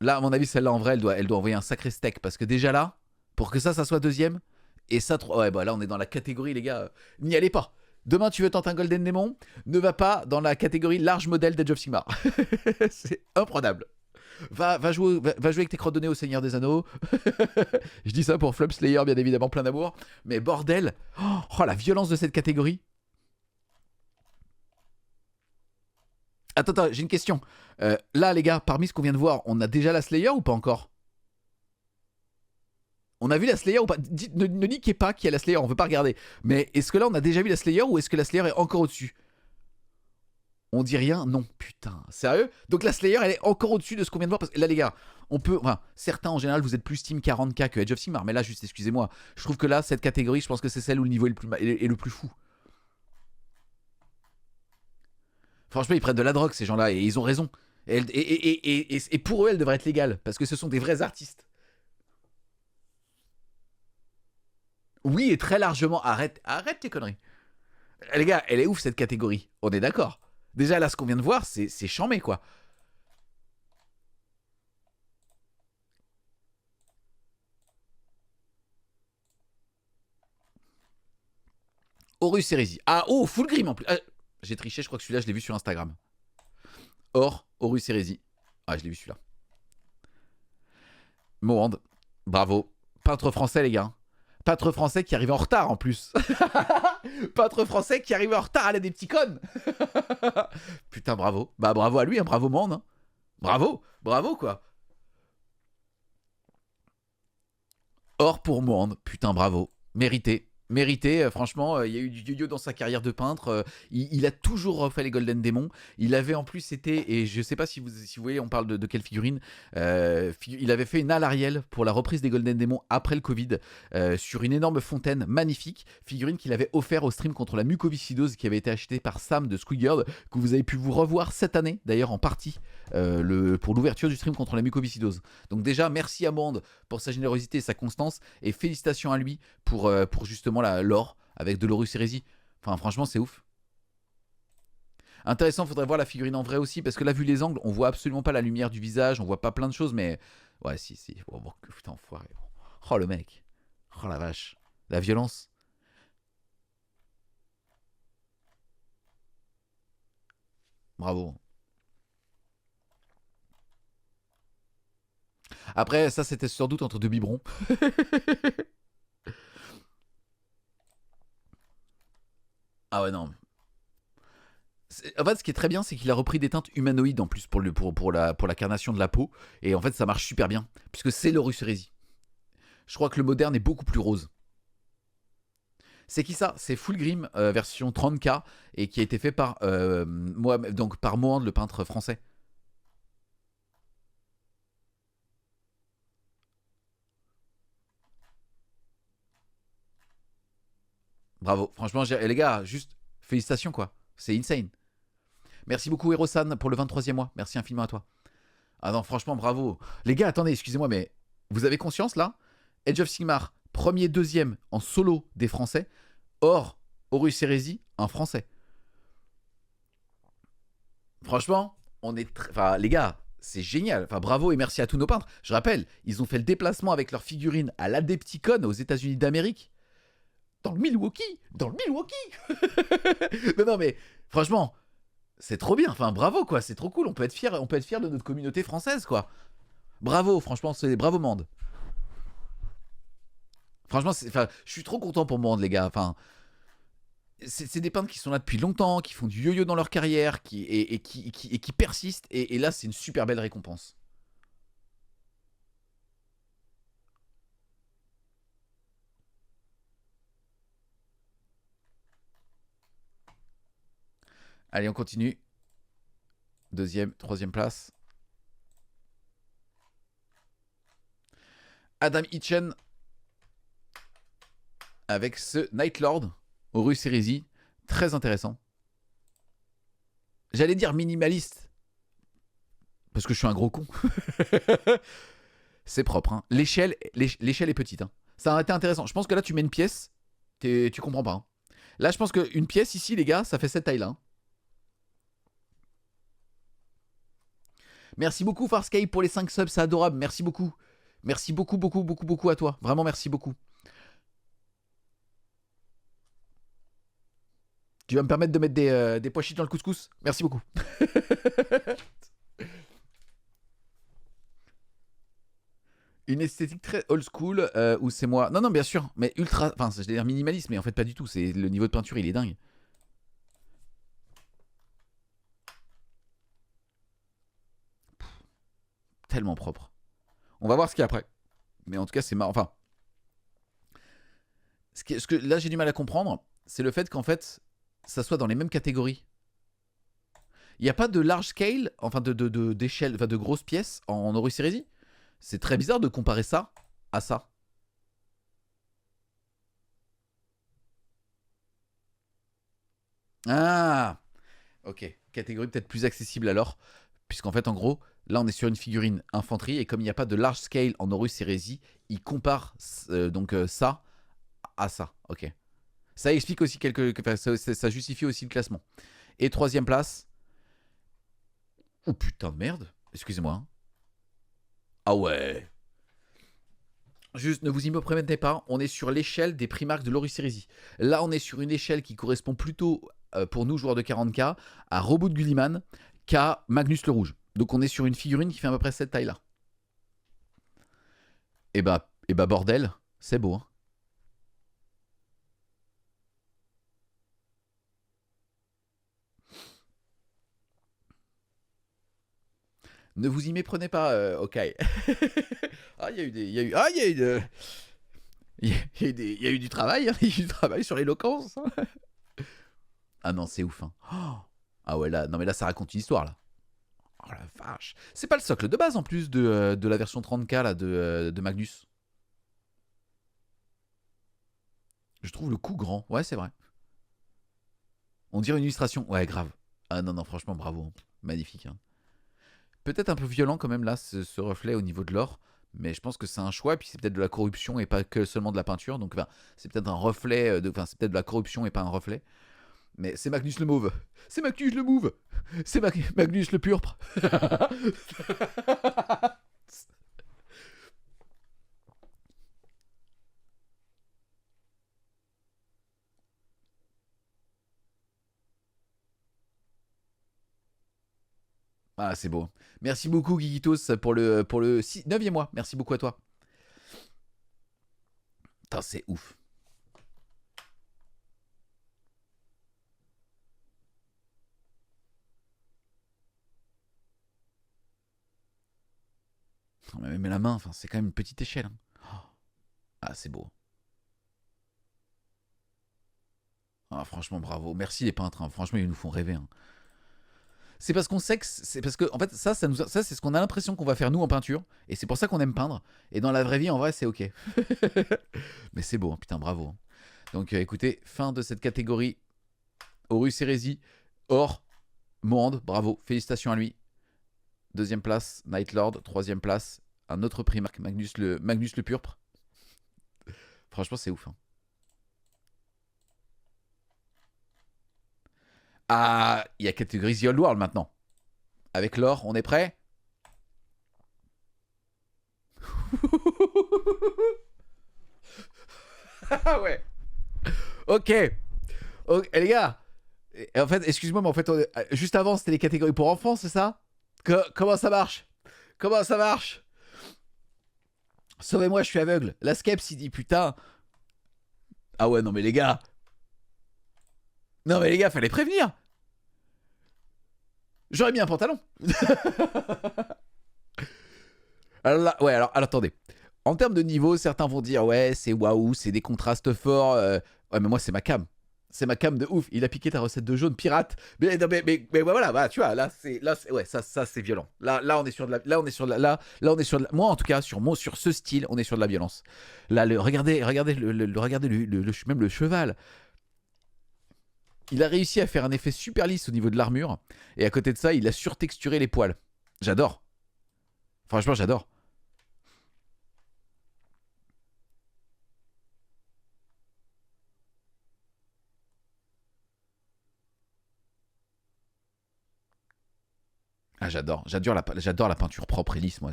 Là, à mon avis, celle-là, en vrai, elle doit envoyer un sacré steak. Parce que déjà là, pour que ça soit 2e, et ça, ouais, bah là, on est dans la catégorie, les gars. N'y allez pas. Demain, tu veux tenter un Golden Demon, ne va pas dans la catégorie large modèle d'Age of Sigmar. C'est imprenable. Va jouer avec tes crottes de nez au Seigneur des Anneaux. Je dis ça pour Flop Slayer, bien évidemment, plein d'amour. Mais bordel, oh, la violence de cette catégorie. Attends, j'ai une question. Là, les gars, parmi ce qu'on vient de voir, on a déjà la Slayer ou pas encore? On a vu la Slayer ou pas? Ne niquez pas qu'il y a la Slayer, on veut pas regarder. Mais est-ce que là, on a déjà vu la Slayer ou est-ce que la Slayer est encore au-dessus? On dit rien? Non, putain, sérieux? Donc la Slayer, elle est encore au-dessus de ce qu'on vient de voir. Parce que là, les gars, on peut. Enfin, certains en général, vous êtes plus Team 40k que Age of Sigmar. Mais là, juste, excusez-moi. Je trouve que là, cette catégorie, je pense que c'est celle où le niveau est le plus fou. Franchement, ils prennent de la drogue, ces gens-là, et ils ont raison. Et pour eux, elle devrait être légale. Parce que ce sont des vrais artistes. Oui, et très largement. Arrête tes conneries. Les gars, elle est ouf cette catégorie. On est d'accord. Déjà, là, ce qu'on vient de voir, c'est chambé, quoi. Horus Hérésie. Ah, oh, full grim en plus. Ah, j'ai triché, je crois que celui-là, je l'ai vu sur Instagram. Horus Hérésie. Ah, je l'ai vu celui-là. Mohand. Bravo. Peintre français, les gars. Pâtre français qui arrive en retard en plus. Pâtre français qui arrive en retard à la des petits connes. Putain, bravo. Bah bravo à lui, hein, bravo Mande. Hein. Bravo, bravo quoi. Or pour Mande, putain bravo. Mérité. Mérité, franchement, il y a eu du yo-yo dans sa carrière de peintre. Il a toujours refait les Golden Demons. Il avait en plus été, et je sais pas si vous voyez, on parle de quelle figurine. Il avait fait une halle Ariel pour la reprise des Golden Demons après le Covid sur une énorme fontaine magnifique. Figurine qu'il avait offert au stream contre la mucoviscidose qui avait été achetée par Sam de Squidward, que vous avez pu vous revoir cette année, d'ailleurs en partie, pour l'ouverture du stream contre la mucoviscidose. Donc déjà, merci à Monde pour sa générosité et sa constance, et félicitations à lui pour justement l'or avec de l'Horus Hérésie. Enfin, franchement, c'est ouf. Intéressant, faudrait voir la figurine en vrai aussi, parce que là, vu les angles, on voit absolument pas la lumière du visage, on voit pas plein de choses, mais ouais, si. Oh, putain, enfoiré. Oh, le mec. Oh, la vache. La violence. Bravo. Après, ça, c'était sans doute entre deux biberons. Ah ouais, non. En fait, ce qui est très bien, c'est qu'il a repris des teintes humanoïdes en plus pour la carnation de la peau. Et en fait, ça marche super bien, puisque c'est l'Horus Hérésie. Je crois que le moderne est beaucoup plus rose. C'est qui ça? C'est Fulgrim version 30K et qui a été fait par donc par Mohand, le peintre français. Bravo, franchement, les gars, juste félicitations quoi. C'est insane. Merci beaucoup Erosan pour le 23e mois. Merci infiniment à toi. Ah non, franchement, bravo. Les gars, attendez, excusez-moi, mais vous avez conscience là? Age of Sigmar, premier, deuxième en solo des Français. Or, Horus Hérésie, un Français. Franchement, on est enfin, les gars, c'est génial. Enfin, bravo et merci à tous nos peintres. Je rappelle, ils ont fait le déplacement avec leurs figurines à l'Adepticon aux États-Unis d'Amérique. Dans le Milwaukee. Non, mais franchement, c'est trop bien. Enfin, bravo quoi, c'est trop cool. On peut être fier de notre communauté française quoi. Bravo, franchement, c'est bravo Mande. Franchement, je suis trop content pour Mande les gars. Enfin, c'est des peintres qui sont là depuis longtemps, qui font du yo-yo dans leur carrière, qui persistent. Et là, c'est une super belle récompense. Allez, on continue. Deuxième, troisième place. Adam Hitchen avec ce Night Lord Horus Hérésie. Très intéressant. J'allais dire minimaliste. Parce que je suis un gros con. C'est propre. Hein. L'échelle est petite. Hein. Ça aurait été intéressant. Je pense que là, tu mets une pièce. Tu comprends pas. Hein. Là, je pense qu'une pièce ici, les gars, ça fait cette taille-là. Hein. Merci beaucoup, Farscape, pour les 5 subs. C'est adorable. Merci beaucoup. Merci beaucoup à toi. Vraiment, merci beaucoup. Tu vas me permettre de mettre des pois chiches dans le couscous. Merci beaucoup. Une esthétique très old school où c'est moi. Non, bien sûr, mais ultra. Enfin, je vais dire minimaliste, mais en fait, pas du tout. C'est le niveau de peinture, il est dingue. Tellement propre. On va voir ce qu'il y a après. Mais en tout cas, c'est marrant. Enfin. Ce que là, j'ai du mal à comprendre, c'est le fait qu'en fait, ça soit dans les mêmes catégories. Il n'y a pas de large scale, enfin d'échelle, enfin de grosses pièces en Horus Hérésie. C'est très bizarre de comparer ça à ça. Ah, ok. Catégorie peut-être plus accessible alors. Puisqu'en fait, en gros, là, on est sur une figurine infanterie. Et comme il n'y a pas de large scale en Horus Hérésie, il compare ça à ça. Ok. Ça explique aussi ça justifie aussi le classement. Et troisième place. Oh putain de merde. Excusez-moi. Hein. Ah ouais. Juste, ne vous y méprendez pas, on est sur l'échelle des Primarques de l'Horus Hérésie. Là, on est sur une échelle qui correspond plutôt, pour nous, joueurs de 40K, à Robot de Gulliman qu'à Magnus le Rouge. Donc on est sur une figurine qui fait à peu près cette taille-là. Et bah bordel, c'est beau. Hein. Ne vous y méprenez pas, ok. Ah, il y a eu des. Ah, il y a eu de. Il y a eu du travail, hein, il y a eu du travail sur l'éloquence. Ah non, c'est ouf. Hein. Oh. Ah ouais, là, non mais là, ça raconte une histoire, là. Oh la vache. C'est pas le socle de base, en plus, de la version 30K, là, de Magnus. Je trouve le coup grand. Ouais, c'est vrai. On dirait une illustration. Ouais, grave. Ah non, non, franchement, bravo. Hein. Magnifique. Hein. Peut-être un peu violent, quand même, là, ce reflet au niveau de l'or. Mais je pense que c'est un choix, et puis c'est peut-être de la corruption et pas que seulement de la peinture. Donc, enfin, c'est peut-être un reflet, enfin, c'est peut-être de la corruption et pas un reflet. Mais c'est Magnus le Mauve. C'est Magnus le Mauve. C'est Magnus le Purpre. Ah, c'est beau. Merci beaucoup, Guigitos, pour le 9e mois. Merci beaucoup à toi. Putain, c'est ouf. Mais la main, enfin, c'est quand même une petite échelle. Hein. Oh. Ah, c'est beau. Ah, franchement, bravo. Merci les peintres. Hein. Franchement, ils nous font rêver. Hein. C'est parce qu'on sait que c'est parce que en fait ça c'est ce qu'on a l'impression qu'on va faire nous en peinture et c'est pour ça qu'on aime peindre et dans la vraie vie en vrai c'est ok. Mais c'est beau, hein, putain bravo. Hein. Donc écoutez, fin de cette catégorie Horus Hérésie, Or, Morande, bravo, félicitations à lui. Deuxième place, Night Lord, troisième place, un autre prix Magnus le Purpre. Franchement c'est ouf. Hein. Ah, il y a catégorie The Old World maintenant. Avec l'or, on est prêt? Ah ouais. Ok. Ok, les gars. En fait, excuse-moi, mais en fait, juste avant, c'était les catégories pour enfants, c'est ça? Comment ça marche? Comment ça marche? Sauvez-moi, je suis aveugle. La Skeps, il dit putain. Ah ouais, non mais les gars. Non mais les gars, fallait prévenir. J'aurais mis un pantalon. Alors là, ouais, alors attendez. En termes de niveau, certains vont dire ouais, c'est waouh, c'est des contrastes forts. Ouais, mais moi, c'est ma cam. C'est ma cam de ouf. Il a piqué ta recette de jaune pirate. Mais non, mais voilà, bah, tu vois, ouais, ça c'est violent. Là, on est sur de la, là, on est sur de la, là, on est sur de la, moi en tout cas, sur ce style, on est sur de la violence. Là, regardez même le cheval. Il a réussi à faire un effet super lisse au niveau de l'armure. Et à côté de ça, il a surtexturé les poils. J'adore. Franchement, j'adore. Ah, j'adore. J'adore la peinture propre et lisse, moi.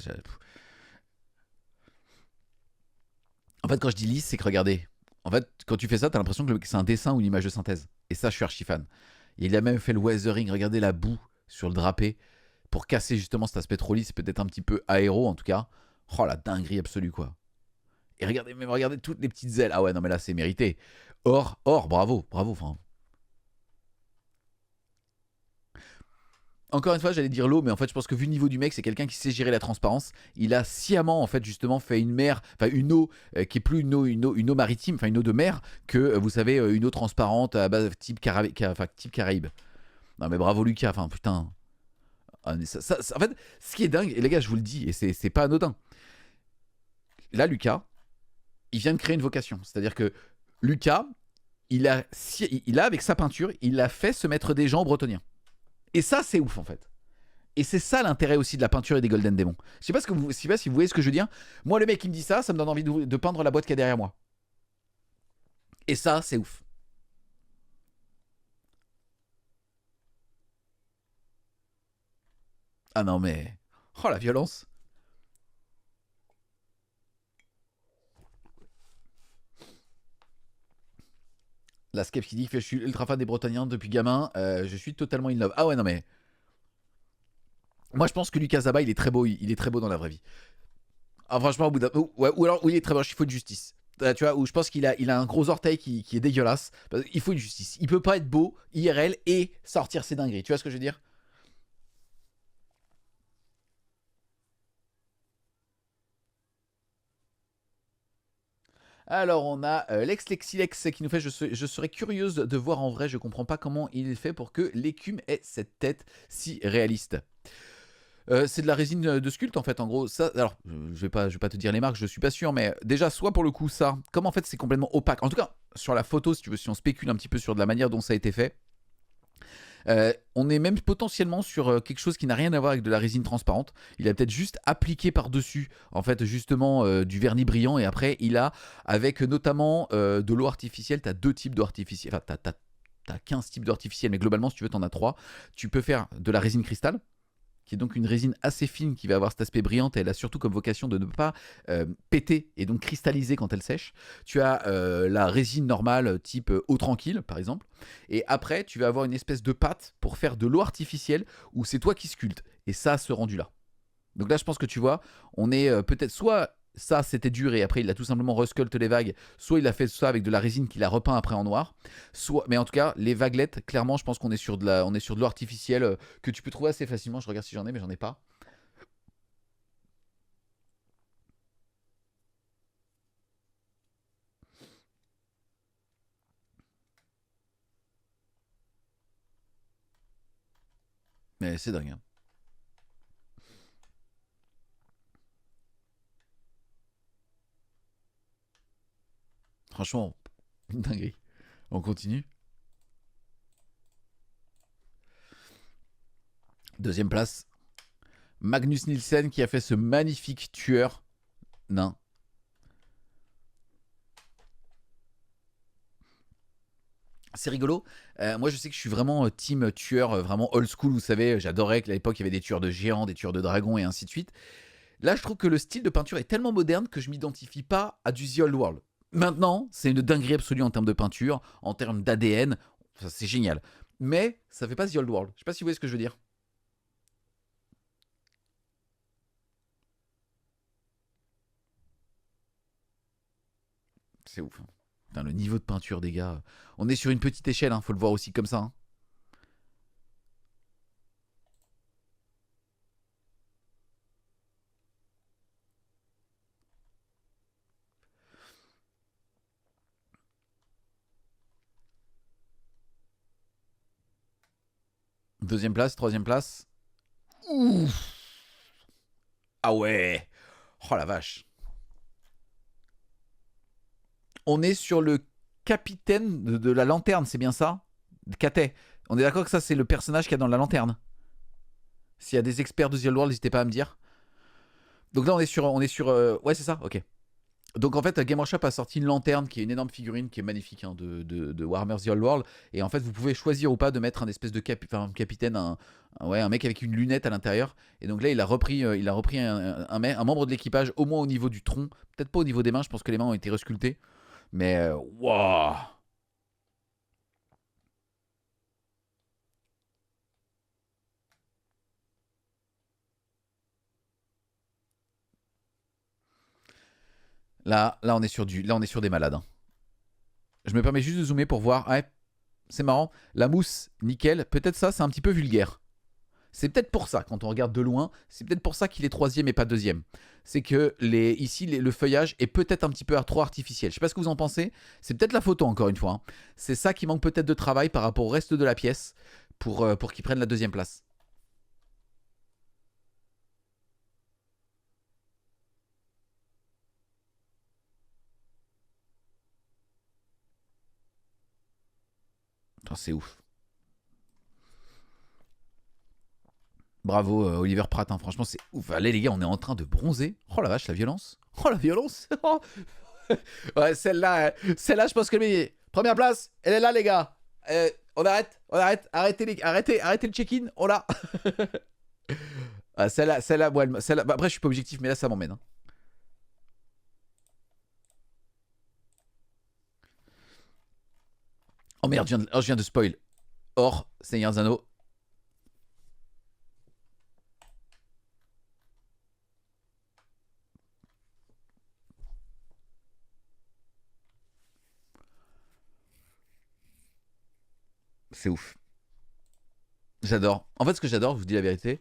En fait, quand je dis lisse, c'est que regardez. En fait, quand tu fais ça, t'as l'impression que c'est un dessin ou une image de synthèse. Et ça, je suis archi fan. Et il a même fait le weathering. Regardez la boue sur le drapé pour casser justement cet aspect trop lisse, peut-être un petit peu aéro en tout cas. Oh la dinguerie absolue quoi. Et regardez toutes les petites ailes. Ah ouais, non mais là c'est mérité. Or, bravo, bravo. Enfin, encore une fois, j'allais dire l'eau, mais en fait, je pense que vu le niveau du mec, c'est quelqu'un qui sait gérer la transparence. Il a sciemment, en fait, justement, fait une mer, enfin une eau qui est plus une eau maritime, enfin une eau de mer, que vous savez, une eau transparente à base type, type Caraïbe. Non, mais bravo Lucas, enfin putain. Ah, en fait, ce qui est dingue, et les gars, je vous le dis, et c'est pas anodin. Là, Lucas, il vient de créer une vocation. C'est-à-dire que Lucas, il a avec sa peinture, il a fait se mettre des gens bretoniens. Et ça, c'est ouf en fait. Et c'est ça l'intérêt aussi de la peinture et des Golden Demons. Je sais pas si vous voyez ce que je veux dire. Moi, le mec qui me dit ça, ça me donne envie de peindre la boîte qu'il y a derrière moi. Et ça, c'est ouf. Ah non mais, oh la violence. La Skep qui dit que je suis ultra fan des Bretoniens depuis gamin. Je suis totalement in love. Ah ouais non mais, moi je pense que Lucas Zaba il est très beau, il est très beau dans la vraie vie. Ah, franchement, au bout d'un. Ouais, ou alors, oui, il est très moche, il faut de justice. Tu vois, où je pense qu'il a un gros orteil qui est dégueulasse. Il faut une justice. Il peut pas être beau, IRL, et sortir ses dingueries. Tu vois ce que je veux dire? Alors, on a Lex Lexilex qui nous fait je serais curieuse de voir en vrai, je comprends pas comment il fait pour que l'écume ait cette tête si réaliste. C'est de la résine de sculpte en fait, en gros. Ça, alors, je vais pas te dire les marques, je suis pas sûr, mais déjà, soit pour le coup, ça, comme en fait c'est complètement opaque, en tout cas, sur la photo, si tu veux, si on spécule un petit peu sur de la manière dont ça a été fait, on est même potentiellement sur quelque chose qui n'a rien à voir avec de la résine transparente. Il a peut-être juste appliqué par-dessus, en fait, justement, du vernis brillant. Et après, il a, avec notamment de l'eau artificielle, tu as deux types d'eau artificielle. Enfin, t'as 15 types d'eau artificielle, mais globalement, si tu veux, tu en as trois. Tu peux faire de la résine cristal, qui est donc une résine assez fine qui va avoir cet aspect brillant. Et elle a surtout comme vocation de ne pas péter et donc cristalliser quand elle sèche. Tu as la résine normale type eau tranquille par exemple. Et après tu vas avoir une espèce de pâte pour faire de l'eau artificielle où c'est toi qui sculptes. Et ça, ce rendu là. Donc là je pense que tu vois, on est peut-être soit ça c'était dur et après il a tout simplement resculpté les vagues, soit il a fait ça avec de la résine qu'il a repeint après en noir, soit, mais en tout cas les vaguelettes, clairement je pense qu'on est sur de l'eau artificielle que tu peux trouver assez facilement. Je regarde si j'en ai, mais j'en ai pas. Mais c'est dingue, hein. Franchement, une dinguerie. On continue. Deuxième place, Magnus Nielsen qui a fait ce magnifique tueur nain. C'est rigolo. Moi, je sais que je suis vraiment team tueur, vraiment old school. Vous savez, j'adorais qu'à l'époque, il y avait des tueurs de géants, des tueurs de dragons et ainsi de suite. Là, je trouve que le style de peinture est tellement moderne que je m'identifie pas à du The Old World. Maintenant, c'est une dinguerie absolue en termes de peinture, en termes d'ADN. C'est génial. Mais ça fait pas The Old World. Je sais pas si vous voyez ce que je veux dire. C'est ouf, hein. Putain, le niveau de peinture des gars. On est sur une petite échelle, hein, faut le voir aussi comme ça, hein. Deuxième place, troisième place. Ouf. Ah ouais. Oh la vache. On est sur le capitaine de la lanterne, c'est bien ça? Katé. On est d'accord que ça, c'est le personnage qu'il y a dans la lanterne. S'il y a des experts de The Old World, n'hésitez pas à me dire. Donc là, on est sur, ouais, c'est ça. Ok. Donc en fait, Game Workshop a sorti une lanterne qui est une énorme figurine qui est magnifique, hein, de Warhammer The Old World. Et en fait, vous pouvez choisir ou pas de mettre un espèce de capitaine, ouais, un mec avec une lunette à l'intérieur. Et donc là, il a repris un membre de l'équipage, au moins au niveau du tronc. Peut-être pas au niveau des mains, je pense que les mains ont été resculptées. Mais waouh. Là, on est sur des malades, hein. Je me permets juste de zoomer pour voir. Ouais, c'est marrant. La mousse, nickel. Peut-être ça, c'est un petit peu vulgaire. C'est peut-être pour ça, quand on regarde de loin, c'est peut-être pour ça qu'il est troisième et pas deuxième. C'est que ici, le feuillage est peut-être un petit peu trop artificiel. Je sais pas ce que vous en pensez. C'est peut-être la photo, encore une fois, hein. C'est ça qui manque peut-être de travail par rapport au reste de la pièce pour qu'il prenne la deuxième place. Putain, c'est ouf. Bravo, Oliver Pratt, hein. Franchement, c'est ouf. Allez, les gars, on est en train de bronzer. Oh la vache, la violence. Oh la violence. Ouais, celle-là, je pense que première place, elle est là, les gars. Arrêtez le check-in. Oh là. Ah, celle-là, ouais, bah, après, je suis pas objectif, mais là, ça m'emmène, hein. Oh merde, je viens de spoil. Or, Seigneur Zano, c'est ouf. J'adore. En fait, ce que j'adore, je vous dis la vérité,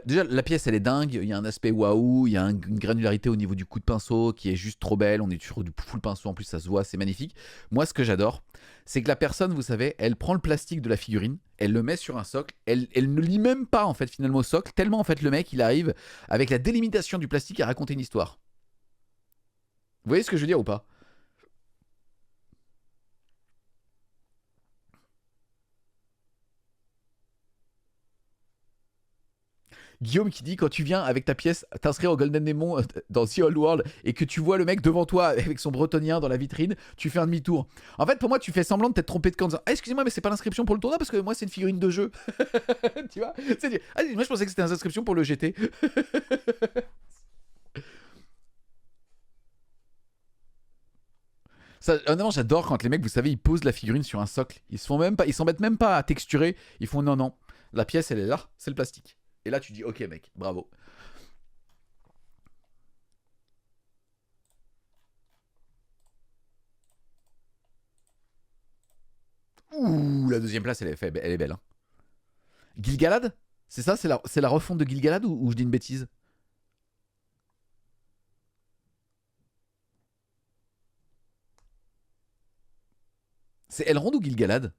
déjà la pièce elle est dingue, il y a un aspect waouh, il y a une granularité au niveau du coup de pinceau qui est juste trop belle, on est sur du full pinceau en plus, ça se voit, c'est magnifique. Moi ce que j'adore, c'est que la personne, vous savez, elle prend le plastique de la figurine, elle le met sur un socle, elle ne lit même pas en fait finalement au socle, tellement en fait le mec il arrive avec la délimitation du plastique à raconter une histoire. Vous voyez ce que je veux dire ou pas? Guillaume qui dit quand tu viens avec ta pièce t'inscrire au Golden Demon dans The Old World et que tu vois le mec devant toi avec son bretonien dans la vitrine, tu fais un demi-tour. En fait, pour moi, tu fais semblant de t'être trompé de camp en disant ah, excusez-moi, mais c'est pas l'inscription pour le tournoi parce que moi, c'est une figurine de jeu. Tu vois, ah, moi, je pensais que c'était une inscription pour le GT. Ça, honnêtement, j'adore quand les mecs, vous savez, ils posent la figurine sur un socle. Ils se font même pas, ils s'embêtent même pas à texturer. Ils font non, non, la pièce, elle est là, c'est le plastique. Et là, tu dis ok, mec, bravo. Ouh, la deuxième place, elle est belle. Hein. Gilgalad. C'est ça, c'est la refonte de Gilgalad ou je dis une bêtise? C'est Elrond ou Gilgalad?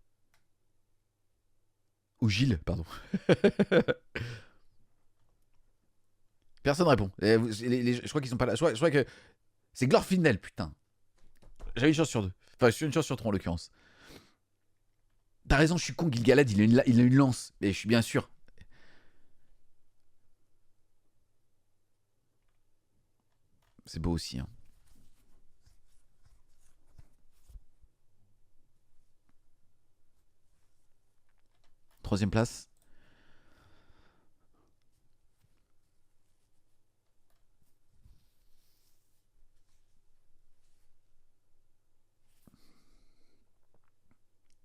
Ou Gilles, pardon. Personne répond. Je crois qu'ils sont pas là. Je crois que c'est Glorfindel, putain. J'avais une chance sur deux. Enfin, je suis une chance sur trois en l'occurrence. T'as raison, je suis con, Gilgalad, il a une lance. Et je suis bien sûr. C'est beau aussi. Hein. Troisième place.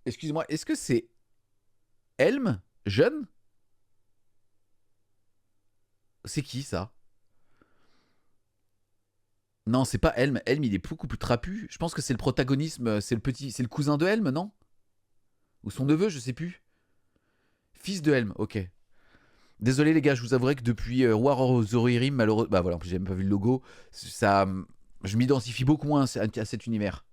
Excuse-moi, est-ce que c'est Helm jeune? C'est qui ça? Non, c'est pas Helm. Helm, il est beaucoup plus trapu. Je pense que c'est le protagonisme, c'est le cousin de Helm, non? Ou son neveu, je sais plus. Fils de Helm, ok. Désolé les gars, je vous avouerai que depuis War of the Rohirrim, malheureusement, bah voilà, en plus j'ai même pas vu le logo, ça, je m'identifie beaucoup moins à cet univers.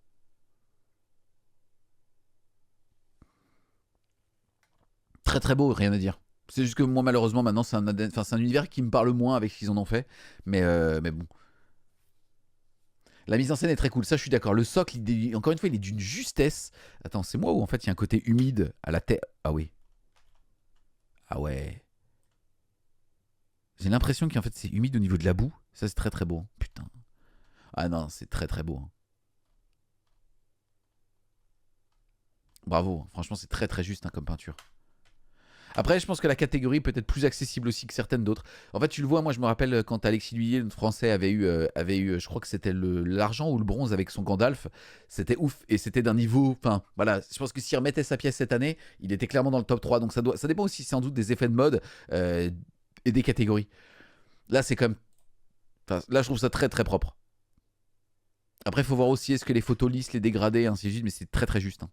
Très très beau, rien à dire. C'est juste que moi malheureusement maintenant c'est un univers qui me parle moins avec ce qu'ils en ont fait, mais bon. La mise en scène est très cool, ça je suis d'accord. Le socle, encore une fois, il est d'une justesse. Attends, c'est moi ou en fait il y a un côté humide à la tête? Ah oui, ah ouais. J'ai l'impression qu'en fait c'est humide au niveau de la boue. Ça c'est très très beau. Putain. Ah non, c'est très très beau. Hein. Bravo, franchement c'est très très juste hein, comme peinture. Après, je pense que la catégorie peut être plus accessible aussi que certaines d'autres. En fait, tu le vois, moi je me rappelle quand Alexis Lhuillier, notre français, avait eu je crois que c'était l'argent ou le bronze avec son Gandalf. C'était ouf et c'était d'un niveau. Enfin, voilà, je pense que s'il remettait sa pièce cette année, il était clairement dans le top 3. Donc ça dépend aussi sans doute des effets de mode et des catégories. Là, c'est comme. Enfin, là, je trouve ça très très propre. Après, il faut voir aussi est-ce que les photos lisses, les dégradés, ainsi de suite, mais c'est très très juste. Hein.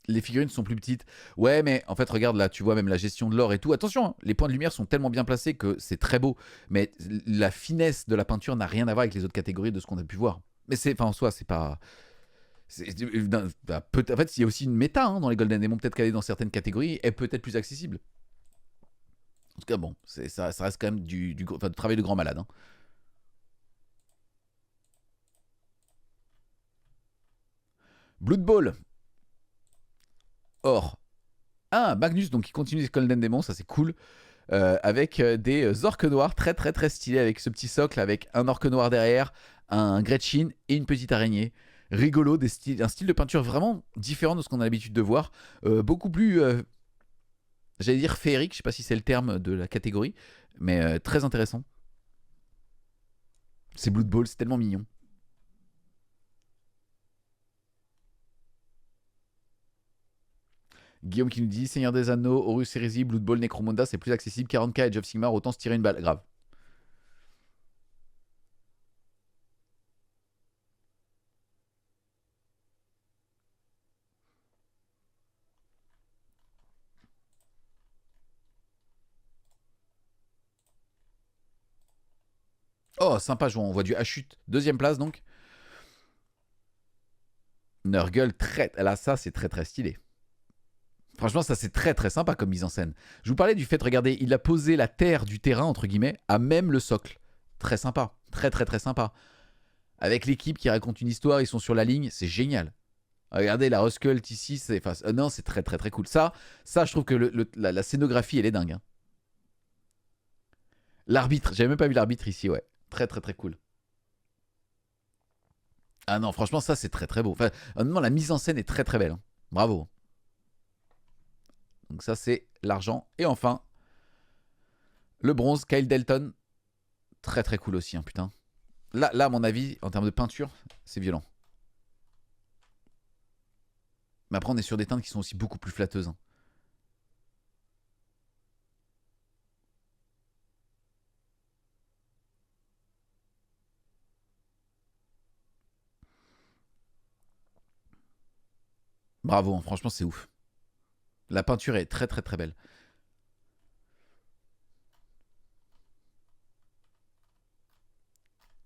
Les figurines sont plus petites. Ouais, mais en fait, regarde là, tu vois même la gestion de l'or et tout. Attention, hein, les points de lumière sont tellement bien placés que c'est très beau. Mais la finesse de la peinture n'a rien à voir avec les autres catégories de ce qu'on a pu voir. Mais c'est, enfin, en soi, c'est pas. En fait, il y a aussi une méta hein, dans les Golden Demon. Peut-être qu'elle est dans certaines catégories est peut-être plus accessible. En tout cas, bon, ça reste quand même du travail de grand malade. Hein. Blood Bowl, or. Ah, Magnus, donc il continue les Golden Demon, ça c'est cool. Avec des orques noirs très très très stylés avec ce petit socle avec un orque noir derrière, un Gretchen et une petite araignée. Rigolo, un style de peinture vraiment différent de ce qu'on a l'habitude de voir. Beaucoup plus, j'allais dire féerique, je sais pas si c'est le terme de la catégorie, mais très intéressant. C'est Blood Bowl, c'est tellement mignon. Guillaume qui nous dit Seigneur des Anneaux, Horus Heresy, Blood Bowl, Necromunda, c'est plus accessible. 40k Age of Sigmar, autant se tirer une balle. Grave. Oh, sympa, on voit du Hachut. Deuxième place donc. Nurgle, très. Là, ça, c'est très très stylé. Franchement, ça c'est très très sympa comme mise en scène. Je vous parlais du fait, regardez, il a posé la terre du terrain, entre guillemets, à même le socle. Très sympa. Très très très sympa. Avec l'équipe qui raconte une histoire, ils sont sur la ligne, c'est génial. Regardez la Ruscult ici, c'est non, c'est très très très cool. Ça je trouve que la scénographie, elle est dingue. Hein. L'arbitre, j'avais même pas vu l'arbitre ici, ouais. Très très très cool. Ah non, franchement, ça c'est très très beau. Enfin, honnêtement, la mise en scène est très très belle. Hein. Bravo. Donc ça c'est l'argent. Et enfin, le bronze, Kyle Delton. Très très cool aussi, hein, putain. Là, à mon avis, en termes de peinture, c'est violent. Mais après, on est sur des teintes qui sont aussi beaucoup plus flatteuses. Hein. Bravo, hein, franchement, c'est ouf. La peinture est très très très belle.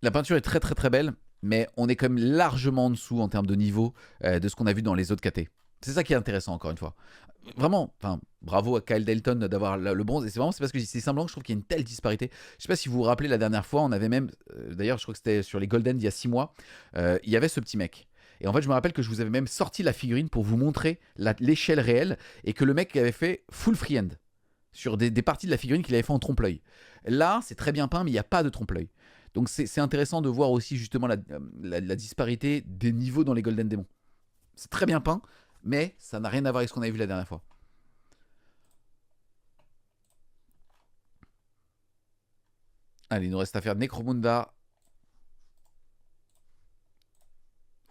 La peinture est très très très belle, mais on est quand même largement en dessous en termes de niveau de ce qu'on a vu dans les autres KT. C'est ça qui est intéressant, encore une fois. Vraiment, enfin, bravo à Kyle Delton d'avoir le bronze. Et c'est vraiment parce que c'est simplement que je trouve qu'il y a une telle disparité. Je sais pas si vous vous rappelez la dernière fois, on avait même, d'ailleurs, je crois que c'était sur les Golden il y a 6 mois, il y avait ce petit mec. Et en fait, je me rappelle que je vous avais même sorti la figurine pour vous montrer l'échelle réelle et que le mec avait fait full free-hand sur des parties de la figurine qu'il avait fait en trompe-l'œil. Là, c'est très bien peint, mais il n'y a pas de trompe-l'œil. Donc c'est intéressant de voir aussi justement la disparité des niveaux dans les Golden Demons. C'est très bien peint, mais ça n'a rien à voir avec ce qu'on avait vu la dernière fois. Allez, il nous reste à faire Necromunda.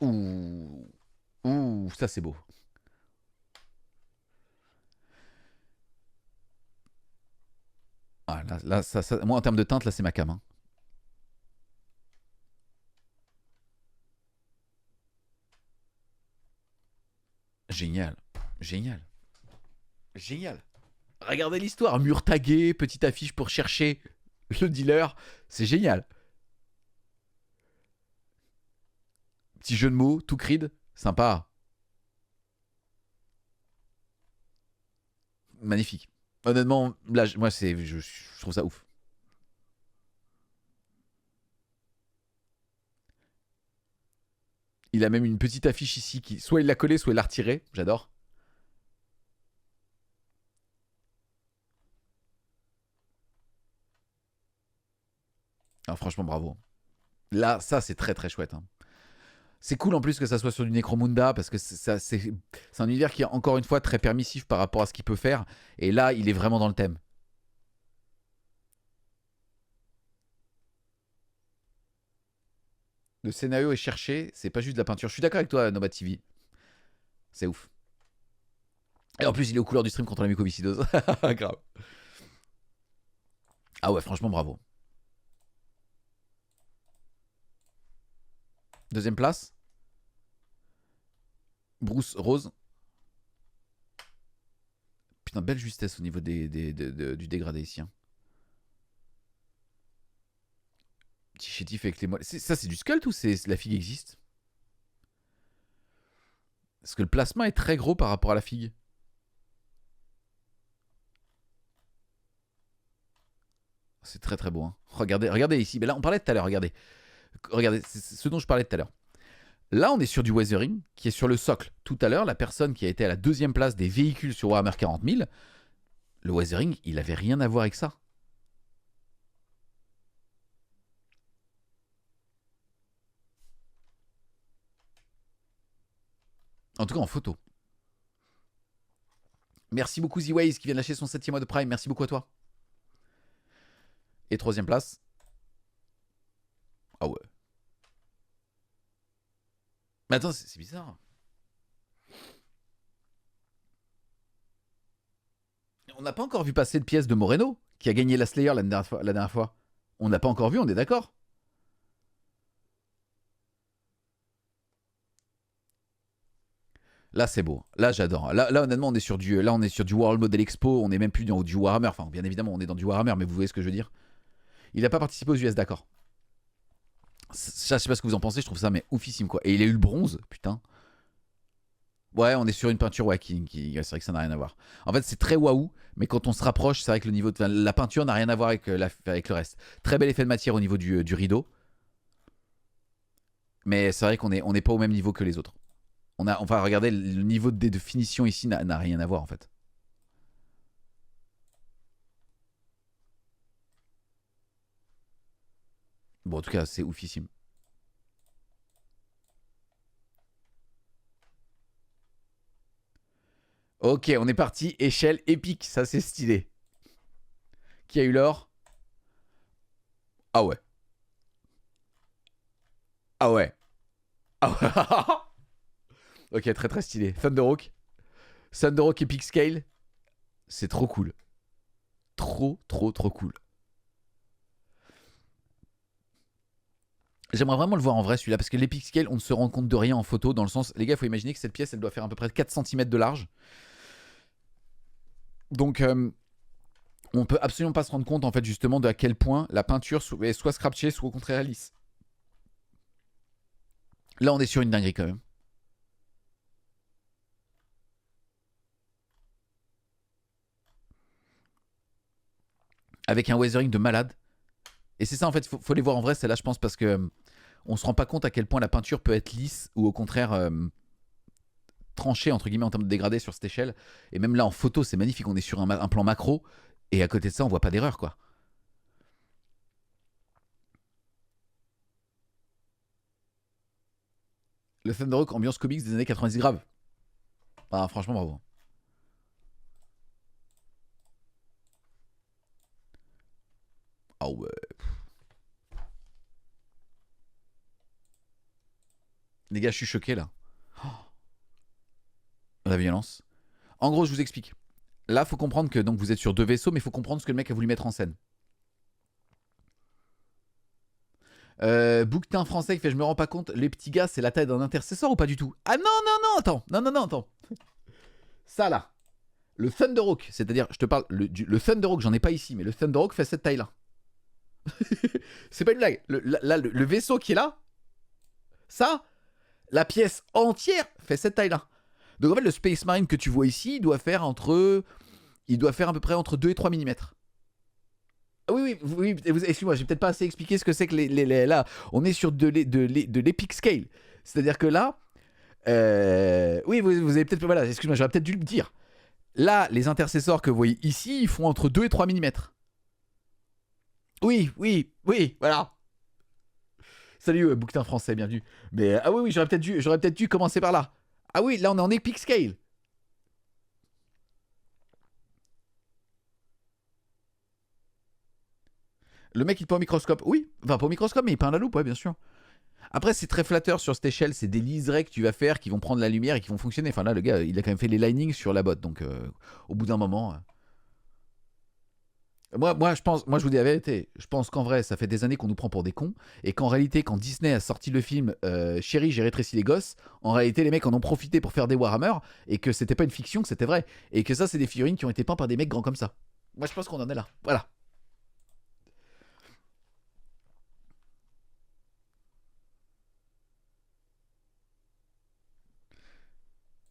Ouh. Ouh, ça c'est beau. Ah, là moi en termes de teinte, là c'est ma cam. Hein. Génial. Génial. Génial. Regardez l'histoire. Mur tagué, petite affiche pour chercher le dealer. C'est génial. Petit jeu de mots, tout cride. Sympa. Magnifique. Honnêtement, là, moi, je trouve ça ouf. Il a même une petite affiche ici qui, soit il l'a collée, soit il l'a retirée. J'adore. Ah, franchement, bravo. Là, ça, c'est très très chouette. Hein. C'est cool en plus que ça soit sur du Necromunda parce que c'est un univers qui est encore une fois très permissif par rapport à ce qu'il peut faire. Et là, il est vraiment dans le thème. Le scénario est cherché, c'est pas juste de la peinture. Je suis d'accord avec toi, Nomad TV. C'est ouf. Et en plus, il est aux couleurs du stream contre la mucoviscidose. Grave. Ah ouais, franchement, bravo. Deuxième place. Bruce Rose. Putain, belle justesse au niveau du dégradé ici. Hein. Petit chétif avec les moelles. Ça, c'est du sculpt ou la figue existe? Parce que le plasma est très gros par rapport à la figue. C'est très très beau. Hein. Regardez ici. Mais là, on parlait tout à l'heure. Regardez, c'est ce dont je parlais tout à l'heure. Là, on est sur du Weathering qui est sur le socle. Tout à l'heure, la personne qui a été à la deuxième place des véhicules sur Warhammer 40 000, le Weathering, il avait rien à voir avec ça. En tout cas, en photo. Merci beaucoup Z-Waze qui vient de lâcher son 7e mois de Prime. Merci beaucoup à toi. Et troisième place. Ah ouais. Mais attends, c'est bizarre. On n'a pas encore vu passer de pièce de Moreno, qui a gagné la Slayer la dernière fois. On n'a pas encore vu, on est d'accord. Là, c'est beau. Là, j'adore. Là, honnêtement, on est sur du World Model Expo. On n'est même plus dans du Warhammer. Enfin, bien évidemment, on est dans du Warhammer, mais vous voyez ce que je veux dire. Il n'a pas participé aux US, d'accord. Ça, je sais pas ce que vous en pensez. Je trouve ça mais oufissime, quoi. Et il a eu le bronze, putain. Ouais, on est sur une peinture, ouais, c'est vrai que ça n'a rien à voir. En fait, c'est très waouh, mais quand on se rapproche, c'est vrai que le niveau de la peinture n'a rien à voir avec, avec le reste. Très bel effet de matière au niveau du rideau. Mais c'est vrai qu'on n'est pas au même niveau que les autres. Enfin, regardez, le niveau de finition ici n'a rien à voir en fait. Bon, en tout cas, c'est oufissime. Ok, on est parti. Échelle épique, ça c'est stylé. Qui a eu l'or? Ah ouais. Ah ouais. Ah ouais. Ok, très très stylé. Thunderhawk. Thunderhawk Epic Scale. C'est trop cool. Trop, trop, trop cool. J'aimerais vraiment le voir en vrai celui-là, parce que l'Epic Scale, on ne se rend compte de rien en photo, dans le sens, les gars, il faut imaginer que cette pièce, elle doit faire à peu près 4 cm de large. Donc, on peut absolument pas se rendre compte, en fait, justement, de à quel point la peinture est soit scratchée, soit au contraire lisse. Là, on est sur une dinguerie quand même. Avec un weathering de malade. Et c'est ça, en fait, faut les voir en vrai, celle-là, je pense, parce que on se rend pas compte à quel point la peinture peut être lisse ou au contraire tranchée, entre guillemets, en termes de dégradé sur cette échelle. Et même là, en photo, c'est magnifique. On est sur un plan macro. Et à côté de ça, on voit pas d'erreur, quoi. Le Thunderhawk ambiance comics des années 90 grave. Ah, franchement, bravo. Ah ouais. Les gars, je suis choqué là. Oh, la violence. En gros, je vous explique. Là, faut comprendre que donc vous êtes sur 2 vaisseaux, mais faut comprendre ce que le mec a voulu mettre en scène. Bouquetin français qui fait je me rends pas compte, les petits gars, c'est la taille d'un intercesseur ou pas du tout? Ah non, non, non, attends. Non, non, non, attends. Ça là. Le Thunderhawk, c'est-à-dire, je te parle, le Thunderhawk, j'en ai pas ici, mais le Thunderhawk fait cette taille-là. C'est pas une blague. Le vaisseau qui est là, ça, la pièce entière fait cette taille-là. Donc en fait, le Space Marine que tu vois ici, il doit faire à peu près entre 2 et 3 mm. Oui, oui, excuse-moi, j'ai peut-être pas assez expliqué ce que c'est que là, on est sur de l'epic scale. C'est-à-dire que là, oui, vous avez peut-être, voilà, excuse-moi, j'aurais peut-être dû le dire. Là, les intercesseurs que vous voyez ici, ils font entre 2 et 3 mm. Oui, oui, oui, voilà. Salut, bouquetin français, bienvenue. Mais ah oui, oui, j'aurais peut-être dû commencer par là. Ah oui, là on est en epic scale. Le mec il peint au microscope, oui, enfin pas au microscope, mais il peint à la loupe, ouais, bien sûr. Après, c'est très flatteur sur cette échelle, c'est des liserés que tu vas faire qui vont prendre la lumière et qui vont fonctionner. Enfin là, le gars, il a quand même fait les linings sur la botte, donc au bout d'un moment. Moi, je vous dis la vérité, je pense qu'en vrai, ça fait des années qu'on nous prend pour des cons, et qu'en réalité, quand Disney a sorti le film Chérie, j'ai rétréci les gosses, en réalité, les mecs en ont profité pour faire des Warhammer, et que c'était pas une fiction, que c'était vrai, et que ça, c'est des figurines qui ont été peintes par des mecs grands comme ça. Moi, je pense qu'on en est là. Voilà.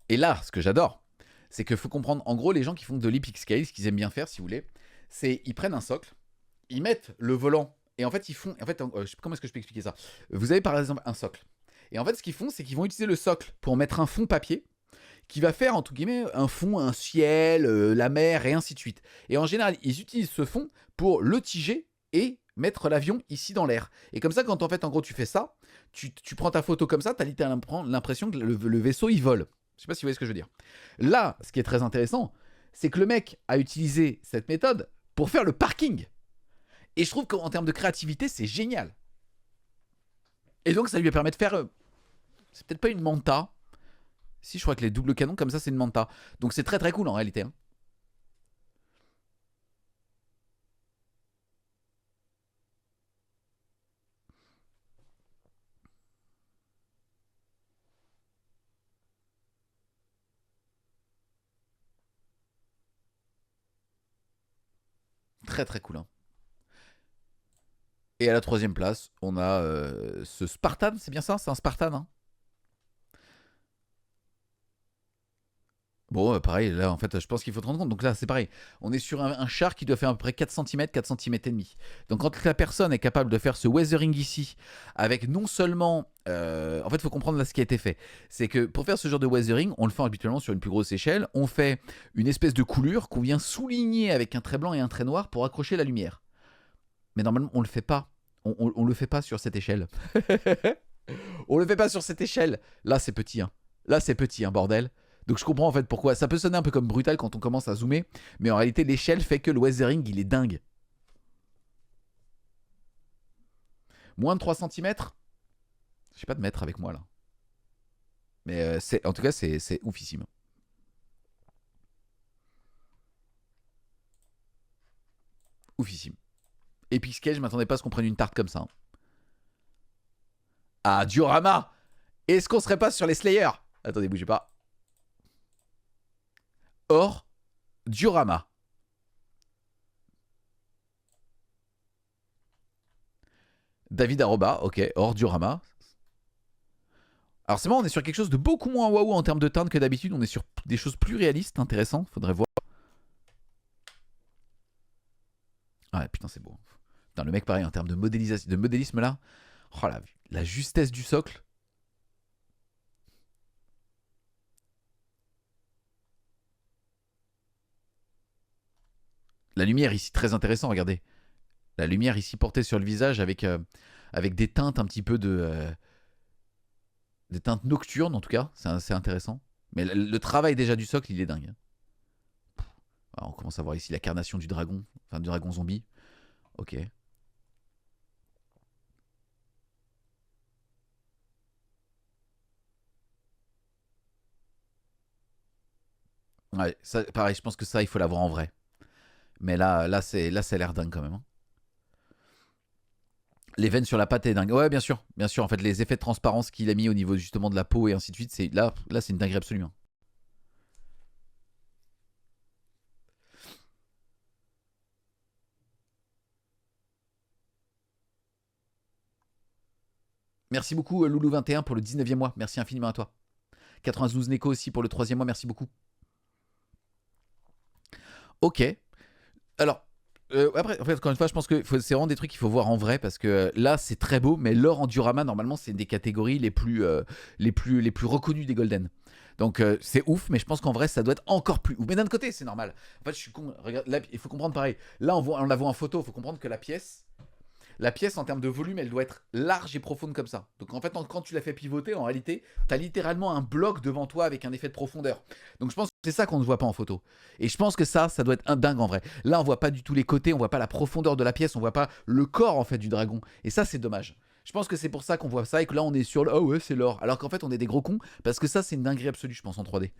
Et là, ce que j'adore, c'est qu'il faut comprendre, en gros, les gens qui font de l'epic scale, ce qu'ils aiment bien faire, si vous voulez, c'est ils prennent un socle, ils mettent le volant, et en fait, ils font. En fait, comment est-ce que je peux expliquer ça? Vous avez par exemple un socle. Et en fait, ce qu'ils font, c'est qu'ils vont utiliser le socle pour mettre un fond papier qui va faire, entre guillemets, un fond, un ciel, la mer, et ainsi de suite. Et en général, ils utilisent ce fond pour le tiger et mettre l'avion ici dans l'air. Et comme ça, quand en fait, en gros, tu fais ça, tu prends ta photo comme ça, tu as littéralement l'impression que le vaisseau, il vole. Je sais pas si vous voyez ce que je veux dire. Là, ce qui est très intéressant, c'est que le mec a utilisé cette méthode pour faire le parking. Et je trouve qu'en termes de créativité, c'est génial. Et donc, ça lui permet de faire. C'est peut-être pas une manta. Si, je crois que les doubles canons, comme ça, c'est une manta. Donc, c'est très très cool en réalité. Hein. très très cool. Hein. Et à la troisième place, on a ce Spartan, c'est bien ça? C'est un Spartan, hein. Bon, pareil, là, en fait, je pense qu'il faut te rendre compte. Donc là, c'est pareil. On est sur un char qui doit faire à peu près 4 cm, 4 cm et demi. Donc quand la personne est capable de faire ce weathering ici, avec non seulement... en fait, il faut comprendre là ce qui a été fait. C'est que pour faire ce genre de weathering, on le fait habituellement sur une plus grosse échelle. On fait une espèce de coulure qu'on vient souligner avec un trait blanc et un trait noir pour accrocher la lumière. Mais normalement, on le fait pas. On le fait pas sur cette échelle. On le fait pas sur cette échelle. Là, c'est petit. Hein. Là, c'est petit, hein, bordel. Donc je comprends en fait pourquoi. Ça peut sonner un peu comme brutal quand on commence à zoomer, mais en réalité l'échelle fait que le weathering il est dingue. Moins de 3 cm. J'ai pas de mètre avec moi là. Mais en tout cas c'est oufissime. Oufissime. Epic Scale, je m'attendais pas à ce qu'on prenne une tarte comme ça. Hein. Ah, diorama. Est-ce qu'on serait pas sur les Slayers? Attendez, bougez pas. Or, diorama. David Arroba, ok, or diorama. Alors c'est marrant, on est sur quelque chose de beaucoup moins waouh en termes de teinte que d'habitude. On est sur des choses plus réalistes, intéressantes. Faudrait voir. Ah putain, c'est beau. Putain, le mec, pareil, en termes de modélisation, de modélisme là. Oh la justesse du socle. La lumière ici, très intéressant, regardez. La lumière ici portée sur le visage avec des teintes un petit peu de... des teintes nocturnes en tout cas, c'est intéressant. Mais le travail déjà du socle, il est dingue. Alors, on commence à voir ici la carnation du dragon, enfin du dragon zombie. Ok. Ouais, ça, pareil, je pense que ça, il faut l'avoir en vrai. Mais là, ça a l'air dingue quand même. Hein. Les veines sur la pâte est dingue. Ouais, bien sûr, bien sûr. En fait, les effets de transparence qu'il a mis au niveau justement de la peau et ainsi de suite, c'est là, c'est une dinguerie absolue. Hein. Merci beaucoup Loulou21 pour le 19e mois. Merci infiniment à toi. 92 Neko aussi pour le 3e mois. Merci beaucoup. Ok. Alors, après, en fait, encore une fois, je pense que c'est vraiment des trucs qu'il faut voir en vrai parce que là, c'est très beau, mais l'or en diorama, normalement, c'est une des catégories les plus reconnues des Golden. Donc, c'est ouf, mais je pense qu'en vrai, ça doit être encore plus ouf. Mais d'un autre côté, c'est normal. En fait, je suis con. Regarde, là, il faut comprendre pareil. Là, on la voit en photo. Il faut comprendre que la pièce, en termes de volume, elle doit être large et profonde comme ça. Donc en fait, quand tu la fais pivoter, en réalité, tu as littéralement un bloc devant toi avec un effet de profondeur. Donc je pense que c'est ça qu'on ne voit pas en photo. Et je pense que ça doit être un dingue en vrai. Là, on voit pas du tout les côtés, on voit pas la profondeur de la pièce, on voit pas le corps en fait du dragon. Et ça, c'est dommage. Je pense que c'est pour ça qu'on voit ça et que là, on est sur le oh ouais, c'est l'or. Alors qu'en fait, on est des gros cons parce que ça, c'est une dinguerie absolue, je pense, en 3D.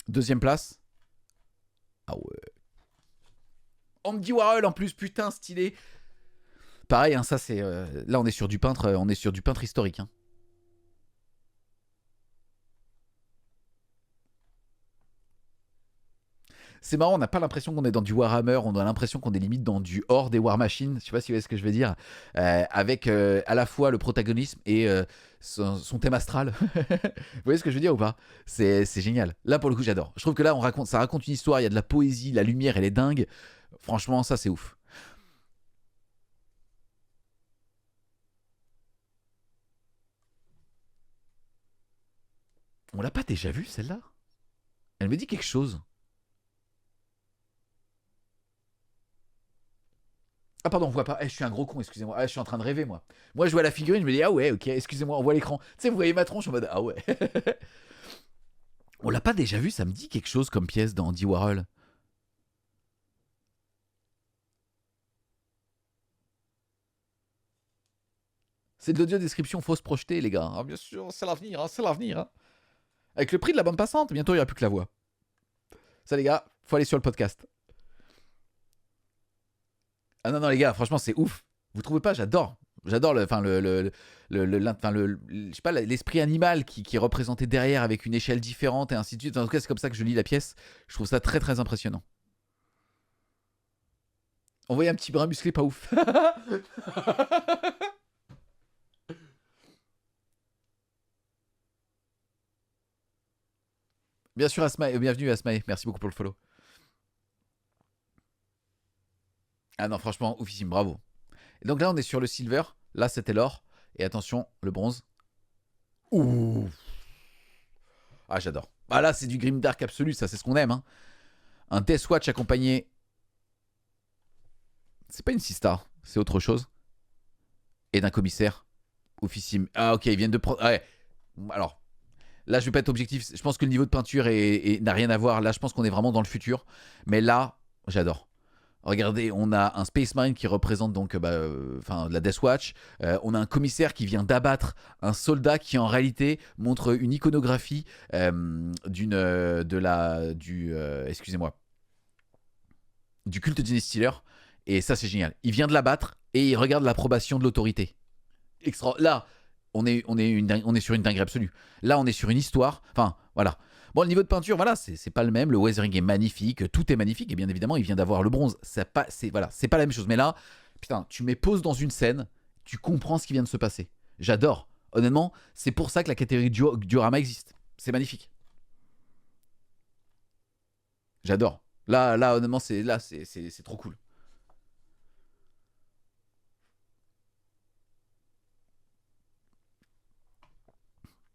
Deuxième place. Ah ouais. Andy Warhol en plus, putain, stylé. Pareil, hein, ça c'est. Là, on est sur du peintre, historique. Hein. C'est marrant, on n'a pas l'impression qu'on est dans du Warhammer, on a l'impression qu'on est limite dans du hors des War Machines. Je sais pas si vous voyez ce que je veux dire. Avec à la fois le protagonisme et son thème astral. Vous voyez ce que je veux dire ou pas? C'est génial. Là, pour le coup, j'adore. Je trouve que là, ça raconte une histoire, il y a de la poésie, la lumière, elle est dingue. Franchement, ça, c'est ouf. On l'a pas déjà vue, celle-là? Elle me dit quelque chose. Ah pardon, on voit pas. Je suis un gros con, excusez-moi. Je suis en train de rêver, moi. Moi, je vois la figurine, je me dis, ah ouais, ok, excusez-moi, on voit l'écran. Tu sais, vous voyez ma tronche en mode, ah ouais. On l'a pas déjà vu, ça me dit quelque chose comme pièce dans Andy Warhol. C'est de l'audio description fausse projetée, les gars. Ah, bien sûr, c'est l'avenir, hein, c'est l'avenir. Hein. Avec le prix de la bande passante, bientôt il n'y aura plus que la voix. Ça, les gars, faut aller sur le podcast. Ah non, non, les gars, franchement, c'est ouf. Vous trouvez pas? J'adore. J'adore je sais pas, l'esprit animal qui est représenté derrière avec une échelle différente et ainsi de suite. En tout cas, c'est comme ça que je lis la pièce. Je trouve ça très très impressionnant. Envoyer un petit brin musclé, pas ouf. Bien sûr, Asmae, bienvenue Asmae. Merci beaucoup pour le follow. Ah non, franchement, oufissime, bravo. Et donc là, on est sur le silver. Là, c'était l'or. Et attention, le bronze. Ouh. Ah, j'adore. Ah là, c'est du grimdark absolu, ça, c'est ce qu'on aime. Hein. Un Deathwatch accompagné. C'est pas une 6-star, c'est autre chose. Et d'un commissaire. Oufissime. Ah, ok, ils viennent de prendre. Ouais. Alors, là, je vais pas être objectif. Je pense que le niveau de peinture n'a rien à voir. Là, je pense qu'on est vraiment dans le futur. Mais là, j'adore. Regardez, on a un Space Marine qui représente donc la Death Watch. On a un commissaire qui vient d'abattre un soldat qui en réalité montre une iconographie du culte d'Inestiller. Et ça, c'est génial. Il vient de l'abattre et il regarde l'approbation de l'autorité. Là, on est sur une dinguerie absolue. Là, on est sur une histoire. Enfin, voilà. Bon, le niveau de peinture, voilà, c'est pas le même. Le weathering est magnifique, tout est magnifique. Et bien évidemment, il vient d'avoir le bronze. C'est pas la même chose. Mais là, putain, tu mets pause dans une scène, tu comprends ce qui vient de se passer. J'adore. Honnêtement, c'est pour ça que la catégorie diorama existe. C'est magnifique. J'adore. Là, honnêtement, c'est trop cool.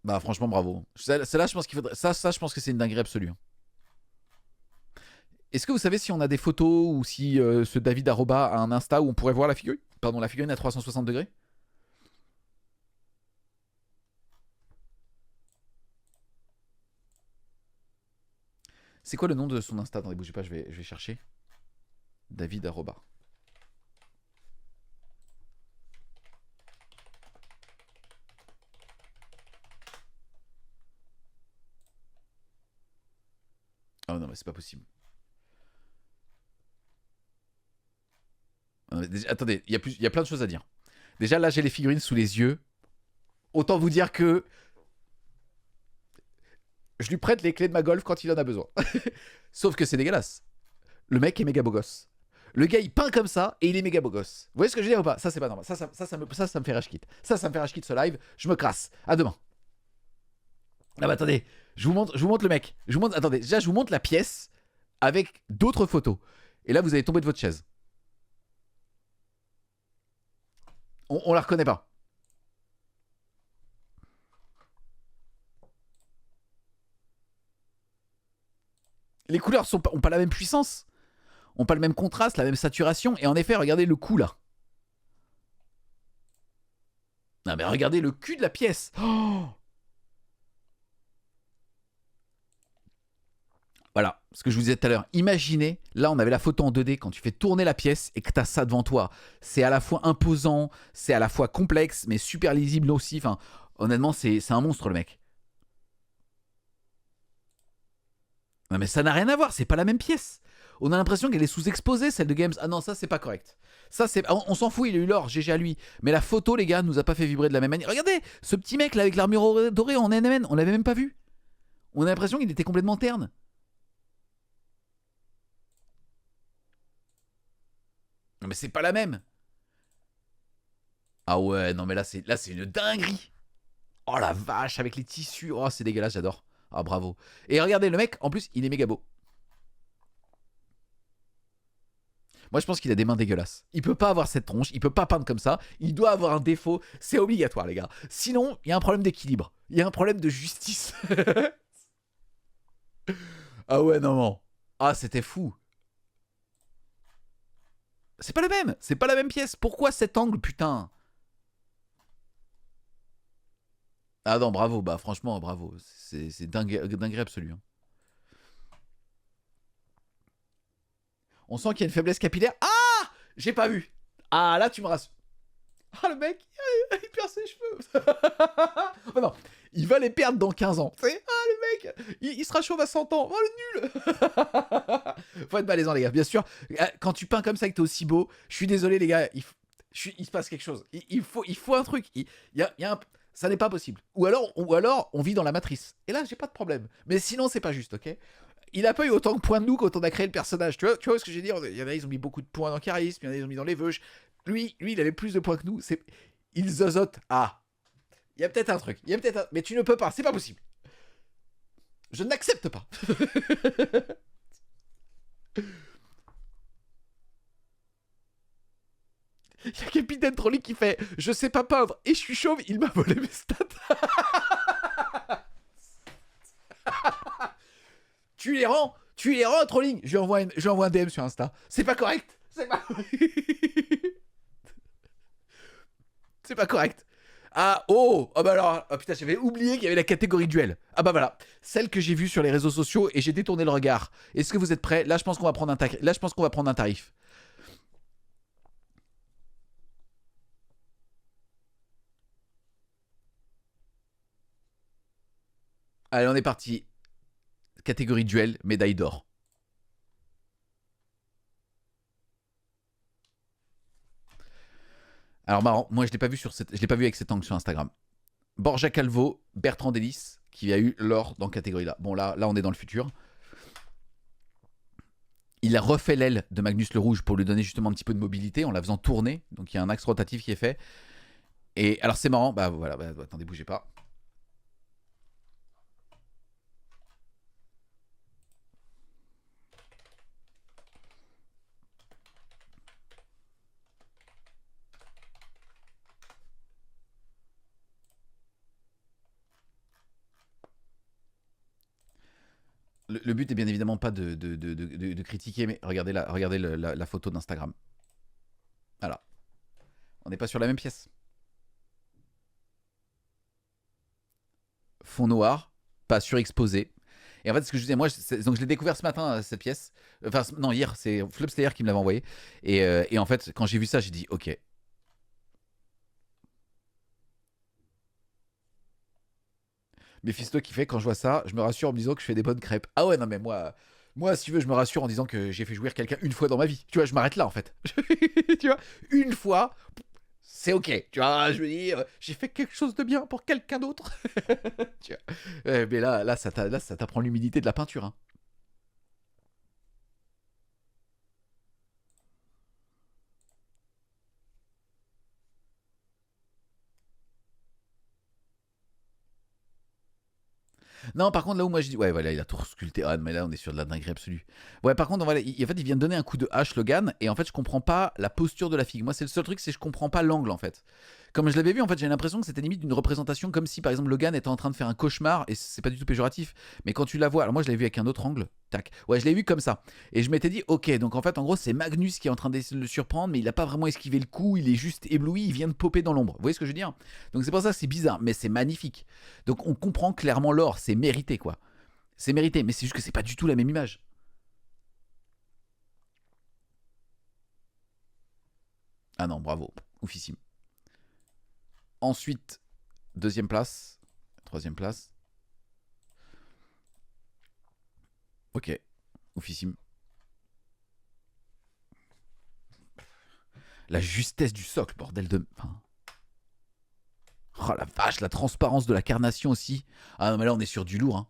Bah franchement bravo. Celle-là je pense qu'il faudrait. Ça je pense que c'est une dinguerie absolue. Est-ce que vous savez si on a des photos ou si ce David Arroba a un Insta où on pourrait voir la figurine? Pardon, la figurine à 360 degrés. C'est quoi le nom de son Insta? Attendez, bougez pas, je vais chercher. David Arroba. Oh non, mais c'est pas possible. Attendez, il y a plein de choses à dire. Déjà, là, j'ai les figurines sous les yeux. Autant vous dire que je lui prête les clés de ma Golf quand il en a besoin. Sauf que c'est dégueulasse. Le mec est méga beau gosse. Le gars, il peint comme ça et il est méga beau gosse. Vous voyez ce que je veux dire ou pas? Ça, c'est pas normal. Ça me fait rage quitte. Ça me fait rage quitte ce live. Je me crasse. À demain. Ah bah attendez. Je vous montre le mec. Attendez. Déjà, je vous montre la pièce avec d'autres photos. Et là, vous allez tomber de votre chaise. On la reconnaît pas. Les couleurs ont pas la même puissance. Ont pas le même contraste, la même saturation. Et en effet, regardez le cou là. Non mais regardez le cul de la pièce. Oh, voilà, ce que je vous disais tout à l'heure. Imaginez, là on avait la photo en 2D, quand tu fais tourner la pièce et que tu as ça devant toi. C'est à la fois imposant, c'est à la fois complexe, mais super lisible aussi. Enfin, honnêtement, c'est un monstre le mec. Non mais ça n'a rien à voir, c'est pas la même pièce. On a l'impression qu'elle est sous-exposée, celle de Games. Ah non, ça c'est pas correct. Ça c'est, on s'en fout, il a eu l'or, GG à lui. Mais la photo, les gars, nous a pas fait vibrer de la même manière. Regardez, ce petit mec là avec l'armure dorée en NMN, on l'avait même pas vu. On a l'impression qu'il était complètement terne. Non mais c'est pas la même. Ah ouais, non mais là c'est une dinguerie. Oh la vache, avec les tissus. Oh, c'est dégueulasse, j'adore. Ah bravo. Et regardez, le mec, en plus, il est méga beau. Moi, je pense qu'il a des mains dégueulasses. Il peut pas avoir cette tronche, il peut pas peindre comme ça. Il doit avoir un défaut. C'est obligatoire, les gars. Sinon, il y a un problème d'équilibre. Il y a un problème de justice. Ah ouais, non, non. Ah, c'était fou. C'est pas le même. C'est pas la même pièce. Pourquoi cet angle, putain? Ah non, bravo. Bah, franchement, bravo. C'est dinguerie absolue. Hein. On sent qu'il y a une faiblesse capillaire. Ah! J'ai pas vu. Ah, là, tu me rassures. Ah, le mec, il perd ses cheveux. Oh non, il va les perdre dans 15 ans. Ah, le mec, il sera chauve à 100 ans. Oh, le nul. Faut être malaisant, les gars. Bien sûr, quand tu peins comme ça et que t'es aussi beau, je suis désolé, les gars. Il se passe quelque chose. Il faut un truc. Ça n'est pas possible. Ou alors, on vit dans la matrice. Et là, j'ai pas de problème. Mais sinon, c'est pas juste, ok? Il a pas eu autant de points de nous quand on a créé le personnage. Tu vois ce que je veux dire? Il y en a, ils ont mis beaucoup de points dans charisme. Il y en a, ils ont mis dans les veuches. Lui, il avait plus de points que nous. Il zozote. Ah, il y a peut-être un truc. Mais tu ne peux pas. C'est pas possible. Je n'accepte pas. Il y a Capitaine Trolley qui fait je sais pas peindre et je suis chauve, il m'a volé mes stats. Tu les rends, Trolling. Je lui envoie un DM sur Insta. C'est pas correct. C'est pas correct. Ah, oh bah alors, oh putain, j'avais oublié qu'il y avait la catégorie duel. Ah bah voilà, celle que j'ai vue sur les réseaux sociaux et j'ai détourné le regard. Est-ce que vous êtes prêts? Là, je pense qu'on va prendre un tarif. Allez, on est parti. Catégorie duel, médaille d'or. Alors marrant, moi je l'ai pas vu avec cet angle sur Instagram. Borja Calvo, Bertrand Delis, qui a eu l'or dans catégorie là. Bon là on est dans le futur. Il a refait l'aile de Magnus le Rouge pour lui donner justement un petit peu de mobilité en la faisant tourner. Donc il y a un axe rotatif qui est fait. Et alors c'est marrant, bah voilà, attendez, bougez pas. Le but est bien évidemment pas de critiquer, mais regardez la photo d'Instagram. Voilà. On n'est pas sur la même pièce. Fond noir, pas surexposé. Et en fait, ce que je disais, moi, donc je l'ai découvert ce matin, cette pièce. Enfin, non, hier, c'est Flubstayer qui me l'avait envoyé. Et en fait, quand j'ai vu ça, j'ai dit, ok. Mephisto qui fait, quand je vois ça, je me rassure en me disant que je fais des bonnes crêpes. Ah ouais, non, mais moi, si tu veux, je me rassure en disant que j'ai fait jouir quelqu'un une fois dans ma vie. Tu vois, je m'arrête là, en fait. Tu vois, une fois, c'est ok. Tu vois, je veux dire, j'ai fait quelque chose de bien pour quelqu'un d'autre. Tu vois. Mais là, ça t'apprend l'humilité de la peinture. Hein. Non, par contre, là où moi je dis, ouais, voilà, il a tout sculpté. Ah, mais là, on est sur de la dinguerie absolue. Ouais, par contre, voilà, en fait, il vient de donner un coup de hache, Logan, et en fait, je comprends pas la posture de la figue. Moi, c'est le seul truc, c'est que je comprends pas l'angle, en fait. Comme je l'avais vu, en fait, j'ai l'impression que c'était limite une représentation comme si, par exemple, Logan était en train de faire un cauchemar, et c'est pas du tout péjoratif, mais quand tu la vois, alors moi, je l'ai vu avec un autre angle, tac, ouais, je l'ai vu comme ça, et je m'étais dit, ok, donc en fait, en gros, c'est Magnus qui est en train d'essayer de le surprendre, mais il a pas vraiment esquivé le coup, il est juste ébloui, il vient de popper dans l'ombre. Vous voyez ce que je veux dire? Donc c'est pour ça que c'est bizarre, mais c'est magnifique. Donc on comprend clairement l'or, c'est mérité, quoi. C'est mérité, mais c'est juste que c'est pas du tout la même image. Ah non, bravo, oufissime. Ensuite, deuxième place, troisième place. Ok, oufissime. La justesse du socle, bordel de... Enfin... Oh la vache, la transparence de la carnation aussi. Ah non, mais là, on est sur du lourd. Hein.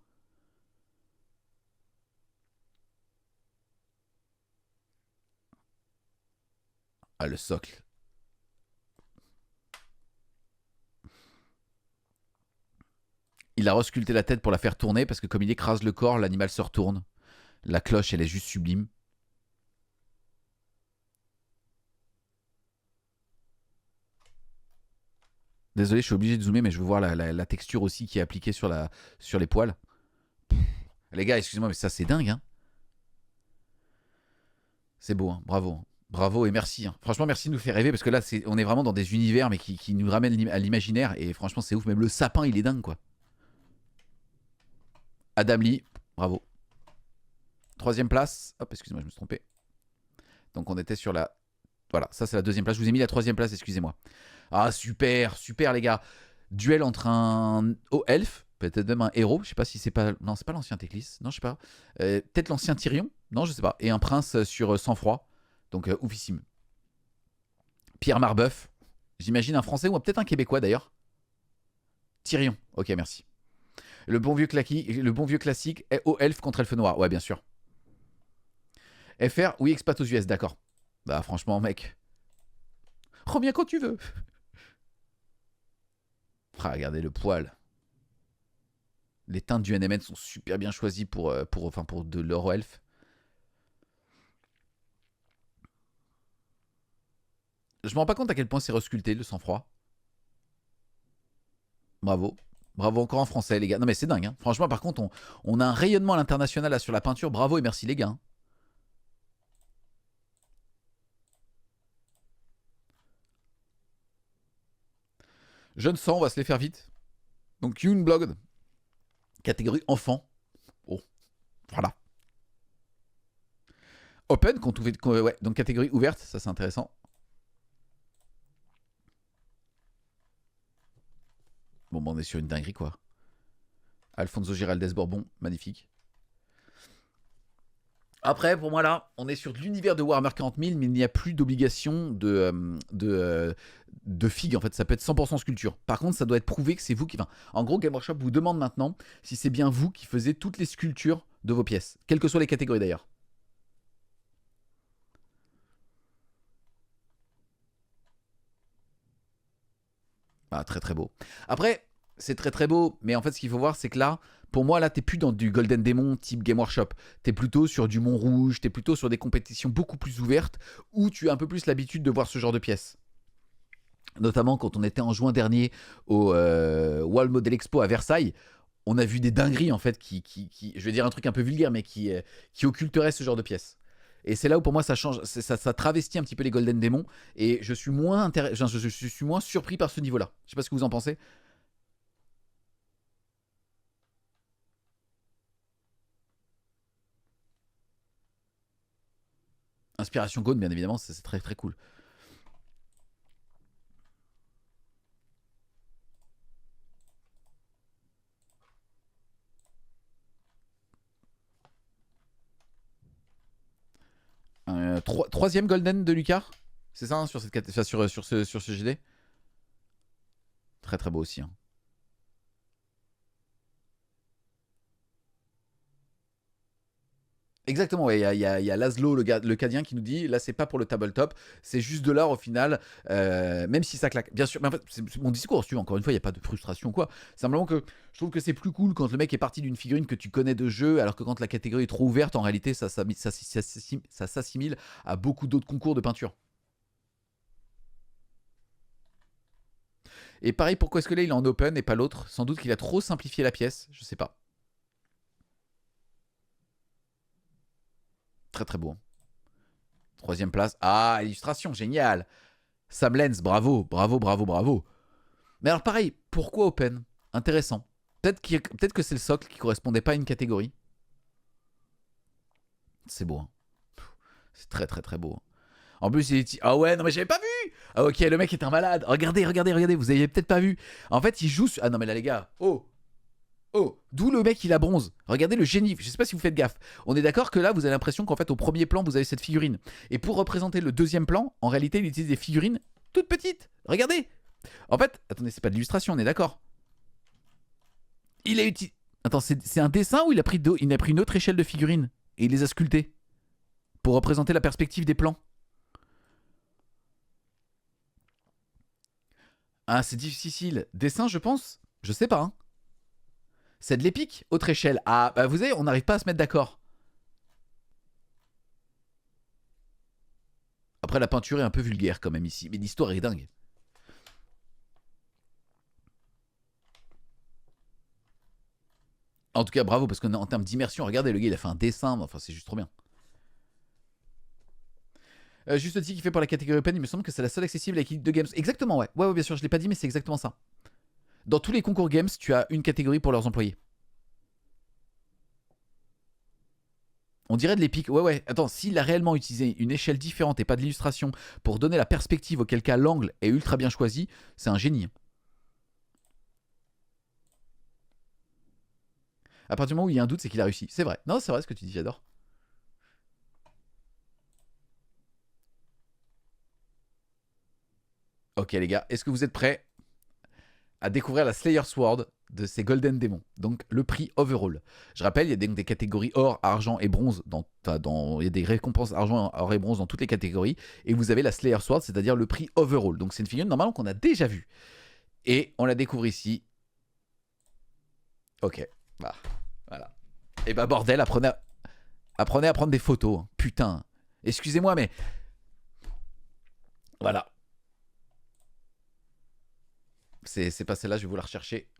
Ah, le socle. Il a resculpté la tête pour la faire tourner parce que comme il écrase le corps, l'animal se retourne. La cloche, elle est juste sublime. Désolé, je suis obligé de zoomer, mais je veux voir la texture aussi qui est appliquée sur les poils. Les gars, excusez-moi, mais ça, c'est dingue. Hein. C'est beau, hein. Bravo. Bravo et merci. Hein. Franchement, merci de nous faire rêver parce que là, on est vraiment dans des univers, mais qui nous ramènent à l'imaginaire. Et franchement, c'est ouf. Même le sapin, il est dingue, quoi. Adam Lee, bravo. Troisième place. Hop, excusez-moi, je me suis trompé. Donc, on était sur la. Voilà, ça, c'est la deuxième place. Je vous ai mis la troisième place, excusez-moi. Ah, super, super, les gars. Duel entre un elfe, peut-être même un héros. Je sais pas si c'est pas. Non, c'est pas l'ancien Teclis. Non, je sais pas. Peut-être l'ancien Tyrion. Non, je sais pas. Et un prince sur sang-froid. Donc, oufissime. Pierre Marbeuf. J'imagine un Français ou peut-être un Québécois d'ailleurs. Tyrion. Ok, merci. Le bon vieux classique est au elfe contre elfe noir. Ouais, bien sûr. FR, oui, expat aux US, d'accord. Bah, franchement, mec. Reviens quand tu veux. Ah, regardez le poil. Les teintes du NMN sont super bien choisies pour de l'euro-elfe. Je me rends pas compte à quel point c'est resculpté, le sang-froid. Bravo. Bravo encore en français, les gars. Non, mais c'est dingue. Hein. Franchement, par contre, on a un rayonnement à l'international là sur la peinture. Bravo et merci, les gars. Hein. Jeune sang, on va se les faire vite. Donc, Youngblood. Catégorie enfant. Oh, voilà. Open, ouais, donc catégorie ouverte, ça c'est intéressant. Bon, on est sur une dinguerie, quoi. Alfonso Giraldez Bourbon, magnifique. Après, pour moi, là, on est sur l'univers de Warhammer 40 000, mais il n'y a plus d'obligation de figue. En fait, ça peut être 100% sculpture. Par contre, ça doit être prouvé que c'est vous qui... Enfin, en gros, Game Workshop vous demande maintenant si c'est bien vous qui faisiez toutes les sculptures de vos pièces, quelles que soient les catégories d'ailleurs. Ah, très très beau. Après, c'est très très beau, mais en fait, ce qu'il faut voir, c'est que là, pour moi, là, t'es plus dans du Golden Demon type Game Workshop. T'es plutôt sur du Montrouge, t'es plutôt sur des compétitions beaucoup plus ouvertes, où tu as un peu plus l'habitude de voir ce genre de pièces. Notamment quand on était en juin dernier au World Model Expo à Versailles, on a vu des dingueries, en fait, je vais dire un truc un peu vulgaire, mais qui occulteraient ce genre de pièces. Et c'est là où pour moi ça change, ça travestit un petit peu les Golden Demons et je suis moins je suis moins surpris par ce niveau-là. Je sais pas ce que vous en pensez. Inspiration Gone, bien évidemment, c'est très très cool. Troisième Golden de Lucas, c'est ça hein, sur ce GD. Très très beau aussi. Hein. Exactement, ouais, il y a Laszlo, le Cadien, qui nous dit là, c'est pas pour le tabletop, c'est juste de l'art au final, même si ça claque. Bien sûr, mais en fait, c'est mon discours, tu vois, encore une fois, il n'y a pas de frustration, quoi. Simplement que je trouve que c'est plus cool quand le mec est parti d'une figurine que tu connais de jeu, alors que quand la catégorie est trop ouverte, en réalité, ça s'assimile à beaucoup d'autres concours de peinture. Et pareil, pourquoi est-ce que là, il est en open et pas l'autre? Sans doute qu'il a trop simplifié la pièce, je sais pas. Très très beau. Hein. Troisième place. Ah, illustration, génial. Sam Lenz, bravo, bravo, bravo, bravo. Mais alors pareil, pourquoi open? Intéressant. Peut-être que c'est le socle qui correspondait pas à une catégorie. C'est beau. Hein. C'est très très très beau. Hein. En plus, il est... Ah ouais, non mais j'avais pas vu. Ah ok, le mec est un malade. Regardez, regardez, regardez, vous avez peut-être pas vu. En fait, il joue... Ah non mais là les gars, oh. Oh, d'où le mec il a bronze. Regardez le génie, je sais pas si vous faites gaffe. On est d'accord que là vous avez l'impression qu'en fait au premier plan vous avez cette figurine. Et pour représenter le deuxième plan, en réalité il utilise des figurines toutes petites. Regardez. En fait, attendez, c'est pas de l'illustration, on est d'accord. Il a utilisé... Attends, c'est un dessin ou il a pris une autre échelle de figurines et il les a sculptées pour représenter la perspective des plans. Ah, c'est difficile. Dessin, je pense. Je sais pas. Hein. C'est de l'épique, autre échelle. Ah, bah vous savez, on n'arrive pas à se mettre d'accord. Après, la peinture est un peu vulgaire quand même ici, mais l'histoire est dingue. En tout cas, bravo, parce qu'en termes d'immersion, regardez, le gars, il a fait un dessin, enfin, c'est juste trop bien. Juste le qui fait pour la catégorie open, il me semble que c'est la seule accessible à l'équipe de games. Exactement, ouais. Ouais, bien sûr, je l'ai pas dit, mais c'est exactement ça. Dans tous les concours games, tu as une catégorie pour leurs employés. On dirait de l'épique. Ouais, ouais. Attends, s'il a réellement utilisé une échelle différente et pas de l'illustration pour donner la perspective, auquel cas l'angle est ultra bien choisi, c'est un génie. À partir du moment où il y a un doute, c'est qu'il a réussi. C'est vrai. Non, c'est vrai ce que tu dis, j'adore. Ok les gars, est-ce que vous êtes prêts à découvrir la Slayer Sword de ces Golden Demons? Donc le prix overall. Je rappelle, il y a des catégories or, argent et bronze. Il y a des récompenses argent, or et bronze dans toutes les catégories. Et vous avez la Slayer Sword, c'est-à-dire le prix overall. Donc c'est une figurine normalement qu'on a déjà vue. Et on la découvre ici. Ok, bah, voilà. Et bah bordel, apprenez à prendre des photos. Putain, excusez-moi mais... Voilà. C'est pas celle-là, je vais vous la rechercher.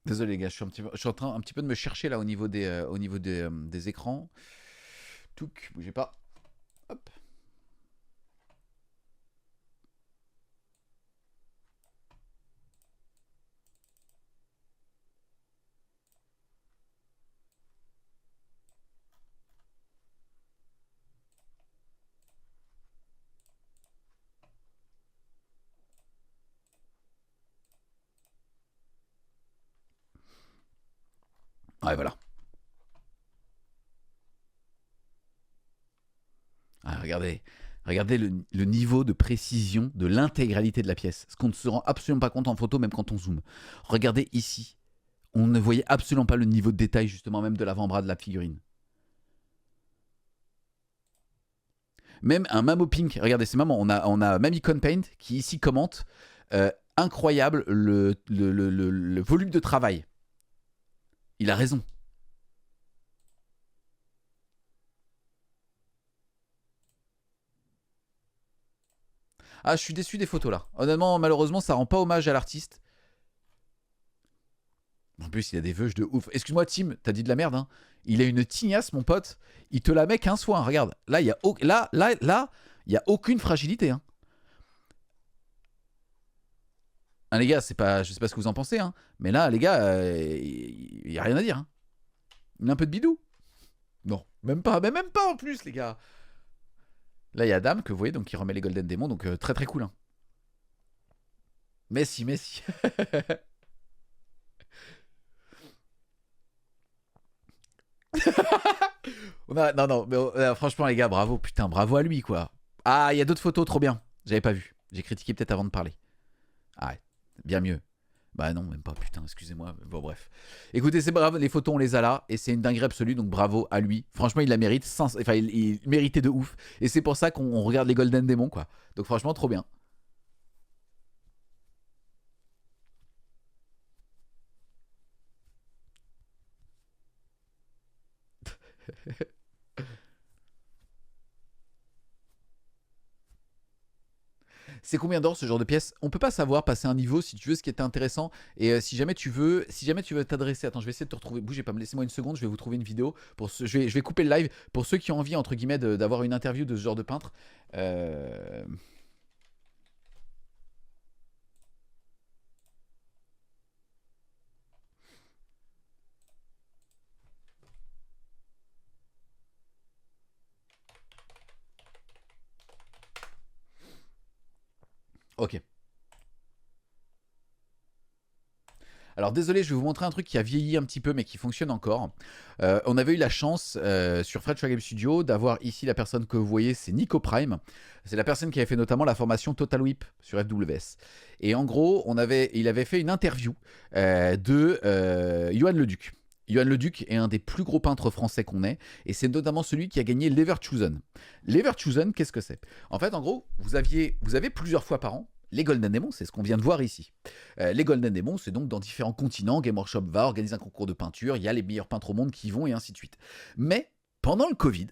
Désolé les gars, je suis en train un petit peu de me chercher là au niveau des écrans. Touc, bougez pas. Hop. Ouais, voilà. Ah, regardez le niveau de précision de l'intégralité de la pièce. Ce qu'on ne se rend absolument pas compte en photo, même quand on zoome. Regardez ici. On ne voyait absolument pas le niveau de détail, justement, même de l'avant-bras de la figurine. Même un Mamo Pink, regardez, c'est maman. On a Mamicon Paint qui ici commente incroyable le volume de travail. Il a raison. Ah, je suis déçu des photos là. Honnêtement, malheureusement, ça rend pas hommage à l'artiste. En plus, il a des veuches de ouf. Excuse-moi, Tim, t'as dit de la merde, hein. Il a une tignasse, mon pote. Il te la met 15 fois, hein. Regarde. Là, il y a il y a aucune fragilité, hein. Hein, les gars, c'est pas, je sais pas ce que vous en pensez, hein. Mais là, les gars, il y a rien à dire, hein. Il a un peu de bidou. Non, même pas, mais même pas en plus, les gars. Là, il y a Dame que vous voyez, donc qui remet les Golden Demons, donc très très cool, hein. Messi. Non, mais franchement, les gars, bravo, putain, bravo à lui, quoi. Ah, il y a d'autres photos, trop bien. J'avais pas vu. J'ai critiqué peut-être avant de parler. Ah ouais, bien mieux. Bah non, même pas, putain, excusez-moi. Bon, bref. Écoutez, c'est bravo, les photos, on les a là, et c'est une dinguerie absolue, donc bravo à lui. Franchement, il la mérite, enfin, il méritait de ouf. Et c'est pour ça qu'on regarde les Golden Demons, quoi. Donc franchement, trop bien. C'est combien d'or ce genre de pièce? On peut pas savoir, passer un niveau si tu veux, ce qui était intéressant. Et si jamais tu veux t'adresser, attends, je vais essayer de te retrouver. Bougez pas, laissez-moi une seconde, je vais vous trouver une vidéo. Je vais couper le live pour ceux qui ont envie entre guillemets d'avoir une interview de ce genre de peintre. Euh... Ok. Alors désolé, je vais vous montrer un truc qui a vieilli un petit peu mais qui fonctionne encore. On avait eu la chance sur Fred Game Studio d'avoir ici la personne que vous voyez, c'est Nico Prime. C'est la personne qui avait fait notamment la formation Total Whip sur FWS. Et en gros, il avait fait une interview de Johan Leduc. Johan Leduc est un des plus gros peintres français qu'on ait, et c'est notamment celui qui a gagné l'Everchosen. L'Everchosen, qu'est-ce que c'est? En fait, en gros, vous avez plusieurs fois par an les Golden Demons, c'est ce qu'on vient de voir ici. Les Golden Demons, c'est donc dans différents continents. Game Workshop va organiser un concours de peinture. Il y a les meilleurs peintres au monde qui y vont et ainsi de suite. Mais pendant le Covid,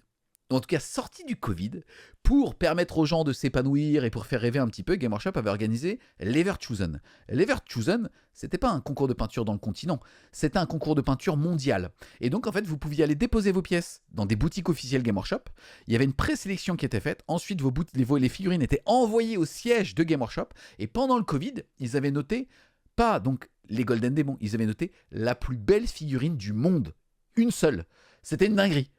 en tout cas sorti du Covid, pour permettre aux gens de s'épanouir et pour faire rêver un petit peu, Game Workshop avait organisé l'Everchosen. L'Everchosen, c'était pas un concours de peinture dans le continent, c'était un concours de peinture mondial. Et donc en fait, vous pouviez aller déposer vos pièces dans des boutiques officielles Game Workshop. Il y avait une présélection qui était faite. Ensuite, les figurines étaient envoyées au siège de Game Workshop. Et pendant le Covid, ils avaient noté pas donc les Golden Demons. Ils avaient noté la plus belle figurine du monde. Une seule. C'était une dinguerie.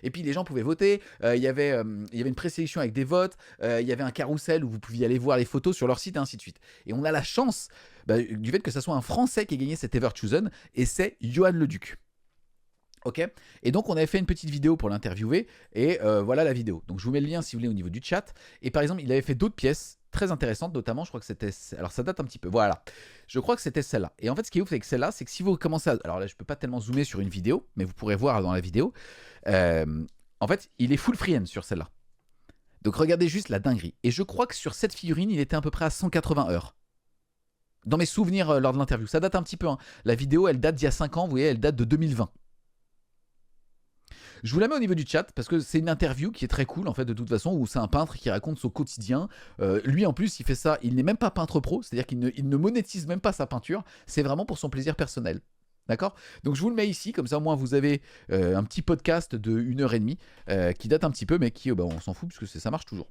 Et puis les gens pouvaient voter. Il y avait une présélection avec des votes. Il y avait un carrousel où vous pouviez aller voir les photos sur leur site et ainsi de suite. Et on a la chance du fait que ce soit un Français qui ait gagné cet Ever Chosen. Et c'est Johan Leduc. Ok. Et donc on avait fait une petite vidéo pour l'interviewer. Et voilà la vidéo. Donc je vous mets le lien si vous voulez au niveau du chat. Et par exemple, il avait fait d'autres pièces très intéressantes, notamment, je crois que c'était... Alors ça date un petit peu, voilà. Je crois que c'était celle-là. Et en fait, ce qui est ouf avec celle-là, c'est que si vous commencez à... Alors là, je peux pas tellement zoomer sur une vidéo, mais vous pourrez voir dans la vidéo. En fait, il est full free-end sur celle-là. Donc regardez juste la dinguerie. Et je crois que sur cette figurine, il était à peu près à 180 heures. Dans mes souvenirs lors de l'interview. Ça date un petit peu. Hein. La vidéo, elle date d'il y a 5 ans. Vous voyez, elle date de 2020. Je vous la mets au niveau du chat parce que c'est une interview qui est très cool en fait de toute façon où c'est un peintre qui raconte son quotidien. Lui en plus il fait ça, il n'est même pas peintre pro, c'est-à-dire qu'il ne monétise même pas sa peinture, c'est vraiment pour son plaisir personnel. D'accord ? Donc je vous le mets ici, comme ça au moins vous avez un petit podcast de 1h30 qui date un petit peu mais qui on s'en fout puisque ça marche toujours.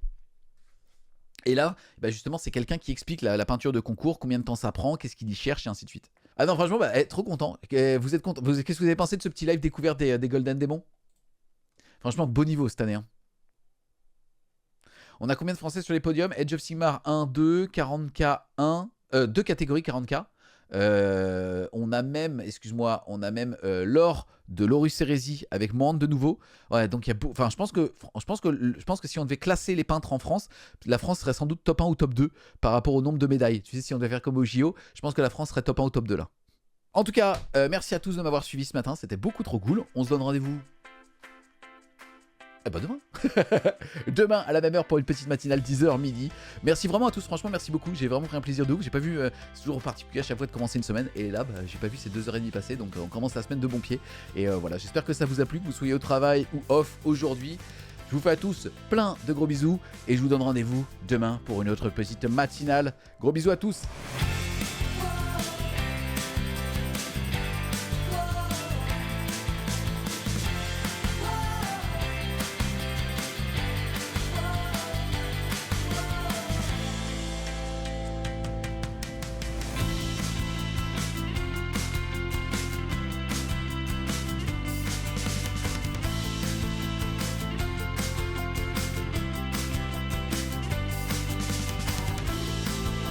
Et là, justement, c'est quelqu'un qui explique la peinture de concours, combien de temps ça prend, qu'est-ce qu'il y cherche et ainsi de suite. Ah non, franchement, trop content. Vous êtes content. Qu'est-ce que vous avez pensé de ce petit live découverte des Golden Demons ? Franchement, beau niveau cette année. Hein. On a combien de Français sur les podiums ? Edge of Sigmar 1, 2, 40K 1, 2 catégories 40K. On a même, l'or de Laurus Hérésie avec Mande de nouveau. Ouais, donc il y a enfin je pense que si on devait classer les peintres en France, la France serait sans doute top 1 ou top 2 par rapport au nombre de médailles. Tu sais, si on devait faire comme au JO, je pense que la France serait top 1 ou top 2 là. En tout cas, merci à tous de m'avoir suivi ce matin, c'était beaucoup trop cool. On se donne rendez-vous demain. Demain à la même heure pour une petite matinale 10h midi. Merci vraiment à tous, franchement merci beaucoup. J'ai vraiment pris un plaisir de ouf. J'ai pas vu, c'est toujours particulier à chaque fois de commencer une semaine. Et là j'ai pas vu ces 2h30 passer. Donc on commence la semaine de bon pied. Et voilà, j'espère que ça vous a plu, que vous soyez au travail ou off aujourd'hui. Je vous fais à tous plein de gros bisous. Et je vous donne rendez-vous demain pour une autre petite matinale. Gros bisous à tous.